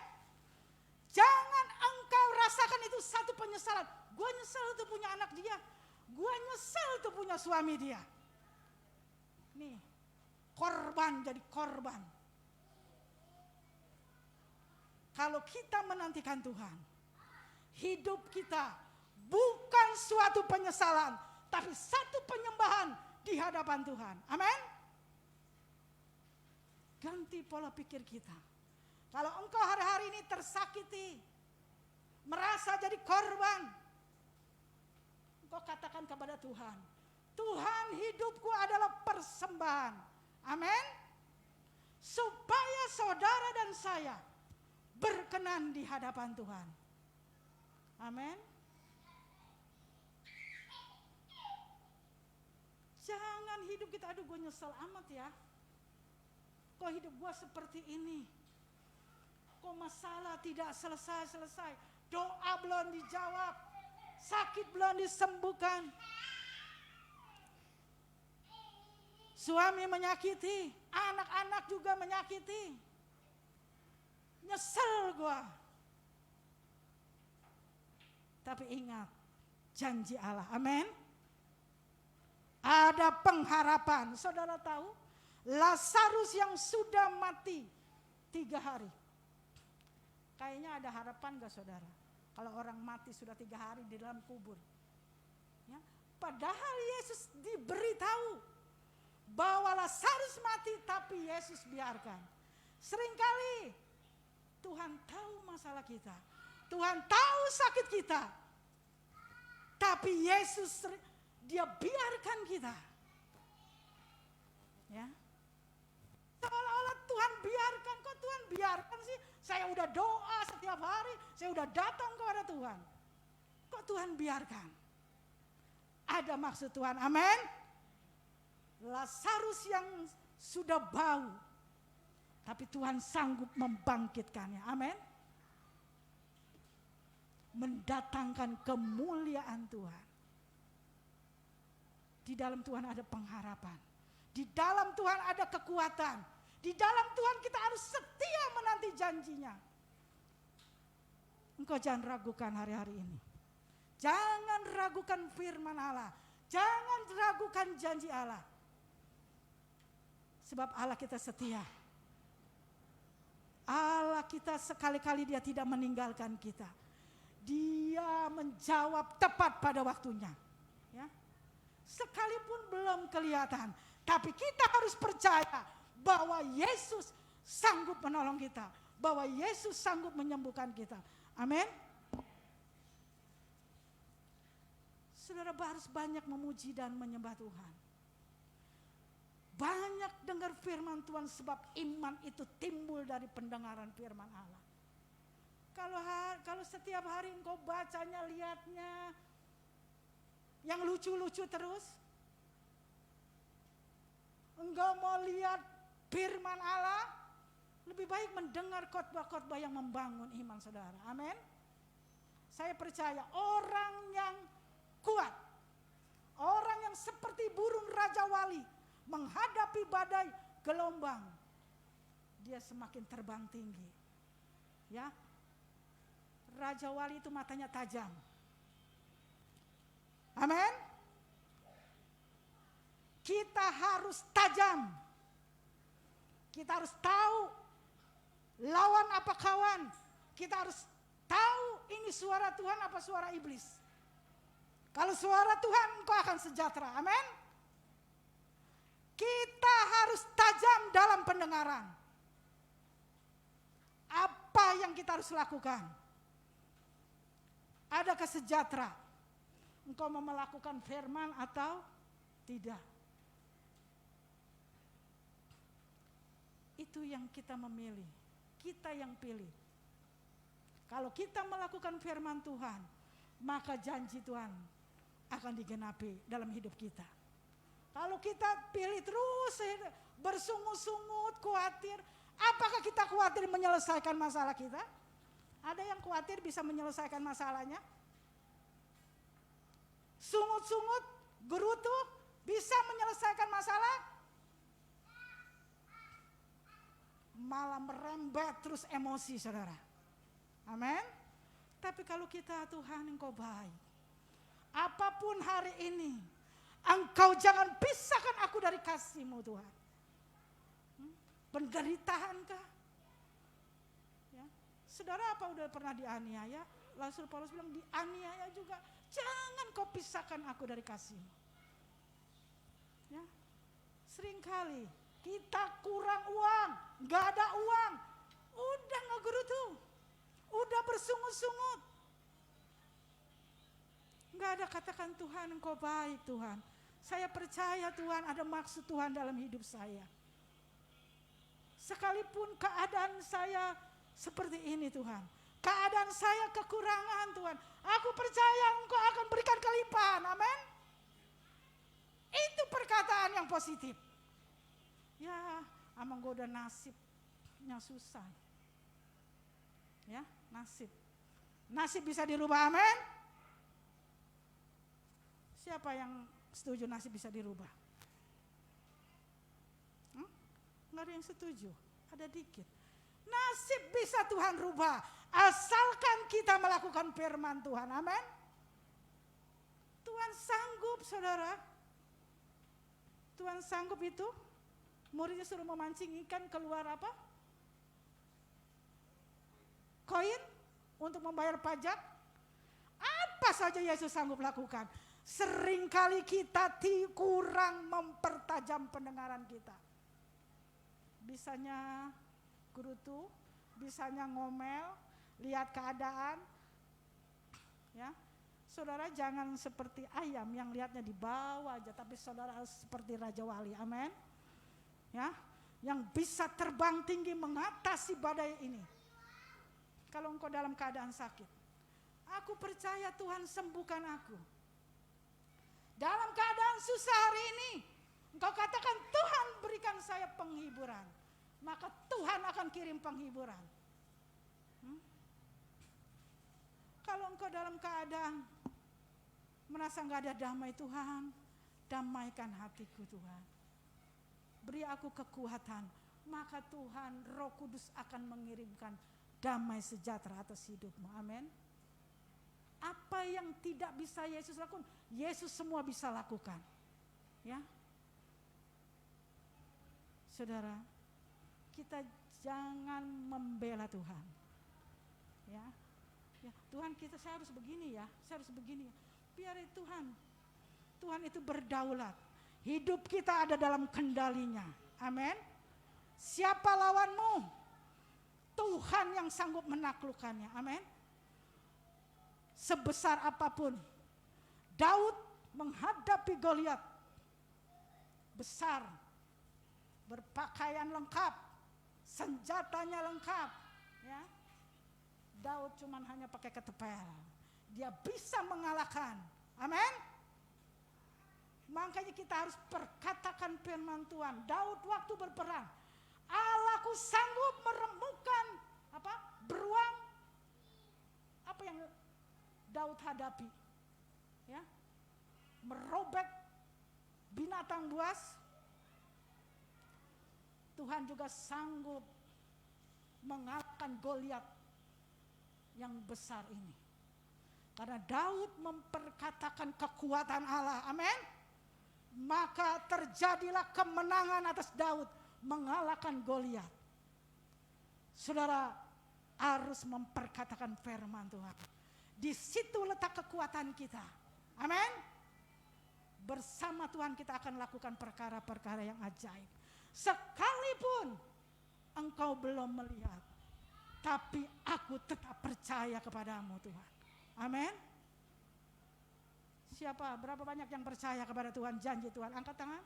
C: Jangan engkau rasakan itu satu penyesalan. Gue nyesel tuh punya anak dia, gue nyesel tuh punya suami dia. Nih, korban jadi korban. Kalau kita menantikan Tuhan, hidup kita bukan suatu penyesalan, tapi satu penyembahan di hadapan Tuhan. Amin. Ganti pola pikir kita. Kalau engkau hari-hari ini tersakiti, merasa jadi korban, engkau katakan kepada Tuhan, Tuhan, hidupku adalah persembahan. Amin. Supaya saudara dan saya berkenan di hadapan Tuhan. Amin. Jangan hidup kita, aduh gue nyesel amat ya. Kok hidup gue seperti ini? Kok masalah tidak selesai-selesai? Doa belum dijawab, sakit belum disembuhkan. Suami menyakiti, anak-anak juga menyakiti. Nyesel gue. Tapi ingat, janji Allah. Amin. Ada pengharapan. Saudara tahu, Lazarus yang sudah mati 3 hari. Kayaknya ada harapan gak, saudara? Kalau orang mati sudah 3 hari di dalam kubur. Ya, padahal Yesus diberitahu bahwa Lazarus mati, tapi Yesus biarkan. Seringkali Tuhan tahu masalah kita, Tuhan tahu sakit kita, tapi Yesus dia biarkan kita. Ya, seolah-olah Tuhan biarkan. Kok Tuhan biarkan sih? Saya udah doa setiap hari, saya udah datang kepada Tuhan. Kok Tuhan biarkan? Ada maksud Tuhan. Amin. Lazarus yang sudah bau, tapi Tuhan sanggup membangkitkannya. Amin. Mendatangkan kemuliaan Tuhan. Di dalam Tuhan ada pengharapan. Di dalam Tuhan ada kekuatan. Di dalam Tuhan kita harus setia menanti janjinya. Engkau jangan ragukan hari-hari ini. Jangan ragukan firman Allah. Jangan ragukan janji Allah. Sebab Allah kita setia. Allah kita sekali-kali dia tidak meninggalkan kita. Dia menjawab tepat pada waktunya. Ya. Sekalipun belum kelihatan, tapi kita harus percaya bahwa Yesus sanggup menolong kita, bahwa Yesus sanggup menyembuhkan kita. Amin. Saudara harus banyak memuji dan menyembah Tuhan. Banyak dengar firman Tuhan, sebab iman itu timbul dari pendengaran firman Allah. Kalau setiap hari engkau bacanya, lihatnya yang lucu-lucu terus, engkau mau lihat firman Allah, lebih baik mendengar khotbah-khotbah yang membangun iman saudara. Amin. Saya percaya orang yang kuat, orang yang seperti burung Raja Wali menghadapi badai gelombang, dia semakin terbang tinggi. Ya, Raja Wali itu matanya tajam. Amin. Kita harus tajam. Kita harus tahu lawan apa kawan. Kita harus tahu ini suara Tuhan apa suara iblis. Kalau suara Tuhan, engkau akan sejahtera. Amin. Kita harus tajam dalam pendengaran. Apa yang kita harus lakukan? Adakah sejahtera? Engkau mau melakukan firman atau tidak? Itu yang kita memilih. Kita yang pilih. Kalau kita melakukan firman Tuhan, maka janji Tuhan akan digenapi dalam hidup kita. Kalau kita pilih terus bersungut-sungut, khawatir, apakah kita khawatir menyelesaikan masalah kita? Ada yang khawatir bisa menyelesaikan masalahnya? Sungut-sungut, gerutu bisa menyelesaikan masalah? Malah merembet terus emosi saudara. Amin. Tapi kalau kita, Tuhan engkau baik, apapun hari ini, engkau jangan pisahkan aku dari kasih-Mu Tuhan. Penderitaankah? Ya. Saudara apa udah pernah dianiaya? Rasul Paulus bilang dianiaya juga. Jangan kau pisahkan aku dari kasih-Mu. Ya. Seringkali kita kurang uang, gak ada uang, udah ngegerutu, udah bersungut-sungut. Gak ada katakan Tuhan engkau baik Tuhan. Saya percaya Tuhan ada maksud Tuhan dalam hidup saya. Sekalipun keadaan saya seperti ini Tuhan, keadaan saya kekurangan Tuhan, aku percaya engkau akan berikan kelimpahan, amin. Itu perkataan yang positif. Ya, amang gue udah nasibnya susah. Ya, nasib. Nasib bisa dirubah, amin. Siapa yang setuju nasib bisa dirubah? Nggak ada yang setuju, ada dikit. Nasib bisa Tuhan rubah, asalkan kita melakukan firman Tuhan, amin. Tuhan sanggup saudara. Tuhan sanggup itu. Muridnya suruh memancing ikan keluar apa? Koin untuk membayar pajak. Apa saja Yesus sanggup lakukan. Seringkali kita kurang mempertajam pendengaran kita. Bisanya gerutu, bisanya ngomel, lihat keadaan. Ya, saudara jangan seperti ayam yang lihatnya di bawah aja, tapi saudara harus seperti Raja Wali, amin. Ya, yang bisa terbang tinggi mengatasi badai ini. Kalau engkau dalam keadaan sakit, aku percaya Tuhan sembuhkan aku. Dalam keadaan susah hari ini, engkau katakan Tuhan berikan saya penghiburan, maka Tuhan akan kirim penghiburan. Kalau engkau dalam keadaan merasa enggak ada damai, Tuhan damaikan hatiku Tuhan. Beri aku kekuatan, maka Tuhan Roh Kudus akan mengirimkan damai sejahtera atas hidupmu, amin. Apa yang tidak bisa Yesus lakukan, Yesus semua bisa lakukan. Ya, saudara, kita jangan membela Tuhan. Ya, Ya, Tuhan saya harus begini ya, saya harus begini ya. Biar Tuhan itu berdaulat. Hidup kita ada dalam kendalinya. Amin. Siapa lawanmu? Tuhan yang sanggup menaklukkannya. Amin. Sebesar apapun Daud menghadapi Goliat, besar, berpakaian lengkap, senjatanya lengkap, ya. Daud cuman hanya pakai ketepel, dia bisa mengalahkan. Amin. Makanya kita harus perkatakan firman Tuhan. Daud waktu berperang, Allahku sanggup meremukkan beruang. Apa yang Daud hadapi? Ya, merobek binatang buas. Tuhan juga sanggup mengalahkan Goliat yang besar ini. Karena Daud memperkatakan kekuatan Allah. Amin. Maka terjadilah kemenangan atas Daud mengalahkan Goliat. Saudara harus memperkatakan firman Tuhan. Di situ letak kekuatan kita. Amin. Bersama Tuhan kita akan lakukan perkara-perkara yang ajaib. Sekalipun engkau belum melihat, tapi aku tetap percaya kepadamu Tuhan. Amin. Siapa? Berapa banyak yang percaya kepada Tuhan, janji Tuhan? Angkat tangan.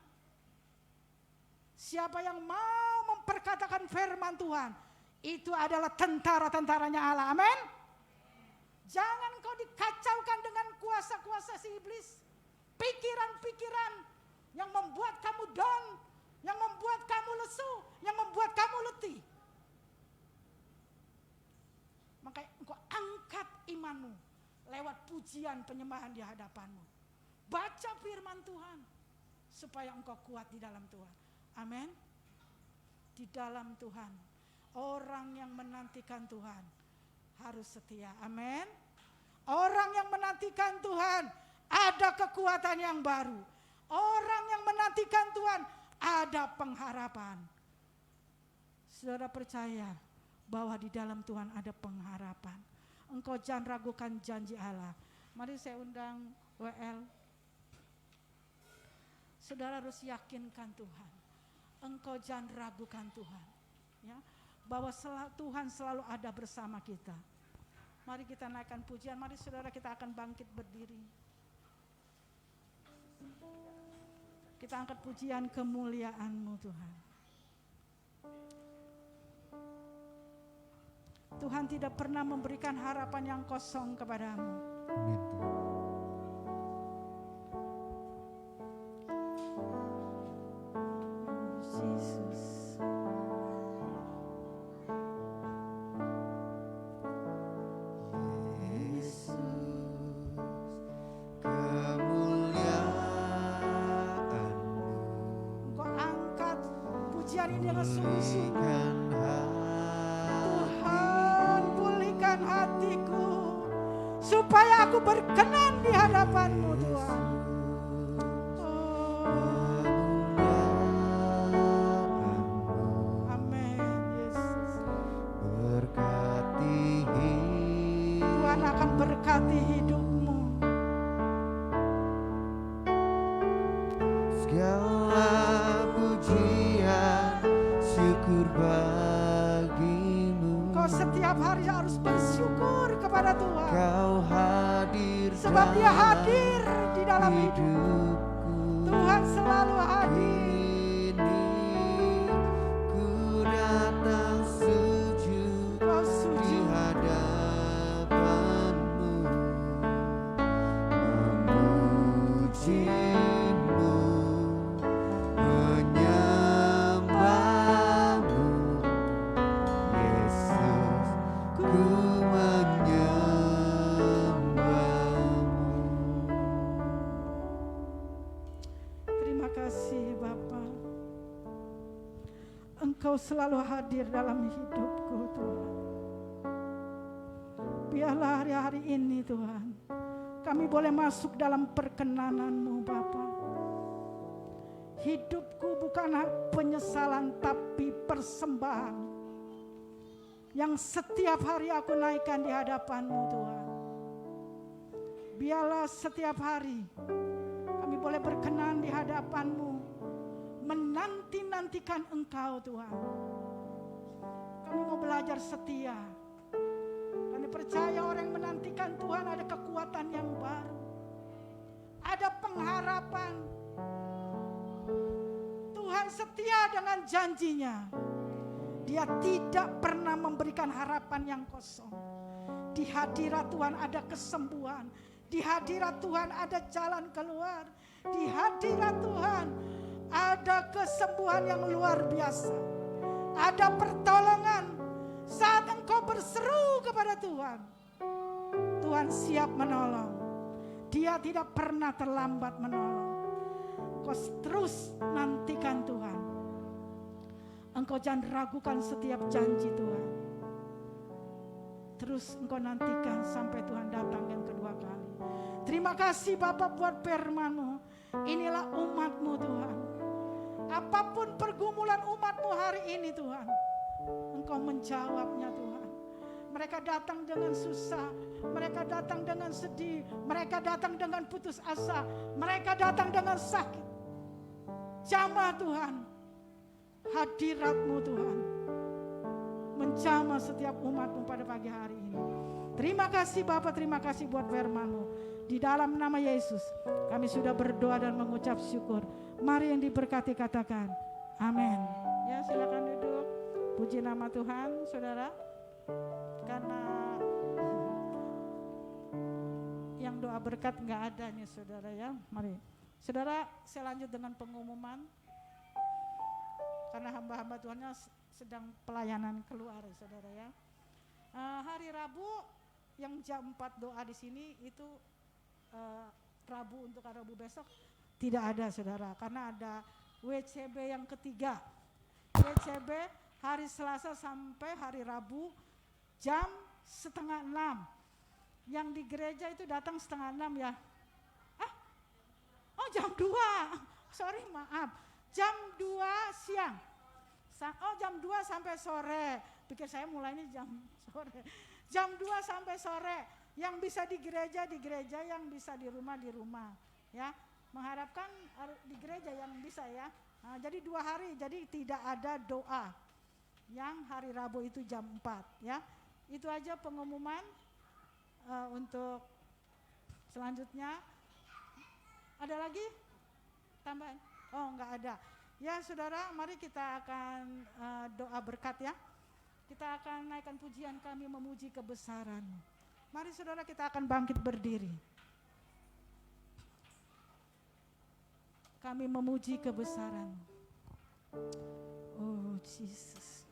C: Siapa yang mau memperkatakan firman Tuhan, itu adalah tentara-tentaranya Allah. Amin. Jangan kau dikacaukan dengan kuasa-kuasa si iblis. Pikiran-pikiran yang membuat kamu down, yang membuat kamu lesu, yang membuat kamu letih. Makanya engkau angkat imanmu lewat pujian penyembahan di hadapanmu. Baca firman Tuhan supaya engkau kuat di dalam Tuhan. Amin. Di dalam Tuhan, orang yang menantikan Tuhan harus setia. Amin. Orang yang menantikan Tuhan ada kekuatan yang baru. Orang yang menantikan Tuhan ada pengharapan. Saudara percaya bahwa di dalam Tuhan ada pengharapan. Engkau jangan ragukan janji Allah. Mari saya undang WL. Saudara harus yakinkan Tuhan. Engkau jangan ragukan Tuhan. Ya, bahwa Tuhan selalu ada bersama kita. Mari kita naikkan pujian. Mari saudara kita akan bangkit berdiri. Kita angkat pujian kemuliaan-Mu Tuhan. Tuhan tidak pernah memberikan harapan yang kosong kepadamu.
A: Amin Tuhan.
C: Yesus. Engkau angkat pujian ini dengan sungguh-sungguh. Hatiku supaya aku berkenan di hadapan-Mu Tuhan. Amin Yesus.
A: Berkati
C: Tuhan akan berkati hidupmu.
A: Segala pujian syukur bagimu.
C: Kau setiap hari harus bersyukur kepada Tuhan.
A: Kau hadir
C: sebab Dia hadir di dalam hidupku.
A: hidupku.
C: Tuhan selalu hadir.
A: Ini ku datang sujud
C: Kau
A: di
C: sujud.
A: hadapan-Mu, memuji-Mu, menyembah-Mu. Yesus, ku
C: Terima kasih Bapa. Engkau selalu hadir dalam hidupku Tuhan. Biarlah hari-hari ini Tuhan, kami boleh masuk dalam perkenanan-Mu Bapa. Hidupku bukanlah penyesalan tapi persembahan yang setiap hari aku naikkan di hadapan-Mu Tuhan. biarlah setiap hari kami boleh berkenan di hadapan-Mu, menanti-nantikan Engkau Tuhan. Kami mau belajar setia. Kami percaya orang yang menantikan Tuhan ada kekuatan yang baru, ada pengharapan. Tuhan setia dengan janjinya. Dia tidak pernah memberikan harapan yang kosong. Di hadirat Tuhan ada kesembuhan. Di hadirat Tuhan ada jalan keluar. Di hadirat Tuhan ada kesembuhan yang luar biasa. Ada pertolongan saat engkau berseru kepada Tuhan. Tuhan siap menolong. Dia tidak pernah terlambat menolong. Kau terus nantikan Tuhan. Engkau jangan ragukan setiap janji Tuhan. Terus engkau nantikan sampai Tuhan datang yang kedua kali. Terima kasih Bapak buat firman-Mu. Inilah umat-Mu Tuhan. Apapun pergumulan umat-Mu hari ini Tuhan, Engkau menjawabnya Tuhan. Mereka datang dengan susah, mereka datang dengan sedih, mereka datang dengan putus asa, mereka datang dengan sakit. Jamah Tuhan, hadirat-Mu Tuhan menjamah setiap umat-Mu pada pagi hari ini. Terima kasih Bapak, terima kasih buat firman-Mu. Di dalam nama Yesus kami sudah berdoa dan mengucap syukur. Mari yang diberkati katakan amin. Ya, silakan duduk. Puji nama Tuhan saudara. Karena yang doa berkat gak ada nih saudara ya. Mari saudara, saya lanjut dengan pengumuman. Karena hamba-hamba Tuhannya sedang pelayanan keluar saudara ya. Hari Rabu yang jam 4 doa di sini itu Rabu, untuk Rabu besok tidak ada saudara, karena ada WCB yang ketiga. WCB hari Selasa sampai hari Rabu jam 5:30. Yang di gereja itu datang 5:30 ya. Oh jam 2, sorry maaf, jam 2 siang. Oh jam 2 sampai sore, pikir saya mulainya jam sore. Jam 2 sampai sore. Yang bisa di gereja, yang bisa di rumah, ya. Mengharapkan di gereja yang bisa ya. Nah, jadi 2 hari, jadi tidak ada doa. Yang hari Rabu itu jam 4 ya. Itu aja pengumuman. Untuk selanjutnya ada lagi tambahan? Oh enggak ada. Ya saudara, mari kita akan doa berkat ya. Kita akan naikkan pujian kami memuji kebesaran. Mari saudara, kita akan bangkit berdiri. Kami memuji kebesaran. Oh Jesus.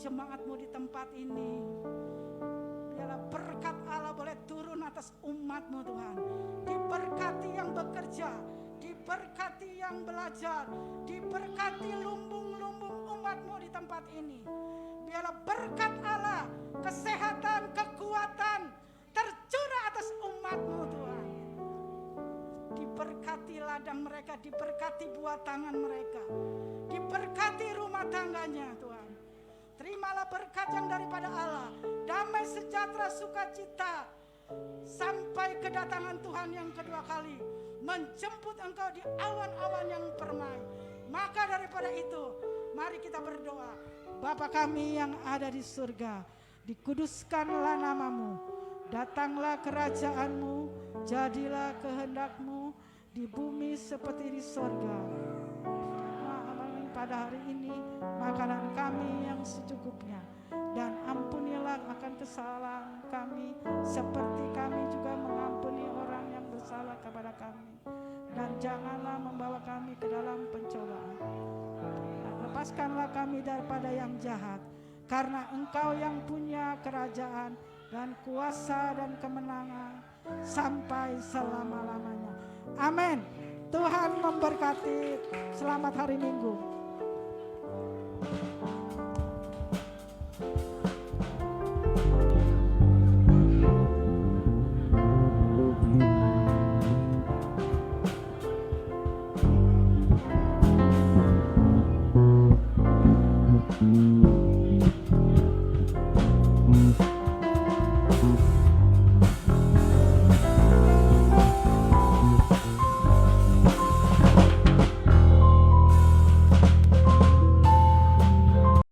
C: Jemaat-Mu di tempat ini, biarlah berkat Allah boleh turun atas umat-Mu Tuhan. Diberkati yang bekerja, diberkati yang belajar, diberkati lumbung-lumbung umat-Mu di tempat ini. Biarlah berkat Allah, kesehatan, kekuatan tercurah atas umat-Mu Tuhan. Diberkati ladang mereka, diberkati buah tangan mereka, diberkati rumah tangganya Tuhan. Terimalah berkat yang daripada Allah, damai sejahtera sukacita sampai kedatangan Tuhan yang kedua kali, menjemput engkau di awan-awan yang permai. Maka daripada itu, mari kita berdoa. Bapa kami yang ada di surga, dikuduskanlah namamu, datanglah kerajaan-Mu, jadilah kehendak-Mu di bumi seperti di surga. Pada hari ini makanan kami yang secukupnya, dan ampunilah akan kesalahan kami seperti kami juga mengampuni orang yang bersalah kepada kami, dan janganlah membawa kami ke dalam pencobaan, dan lepaskanlah kami daripada yang jahat, karena Engkau yang punya kerajaan dan kuasa dan kemenangan sampai selama-lamanya. Amin. Tuhan memberkati. Selamat hari Minggu.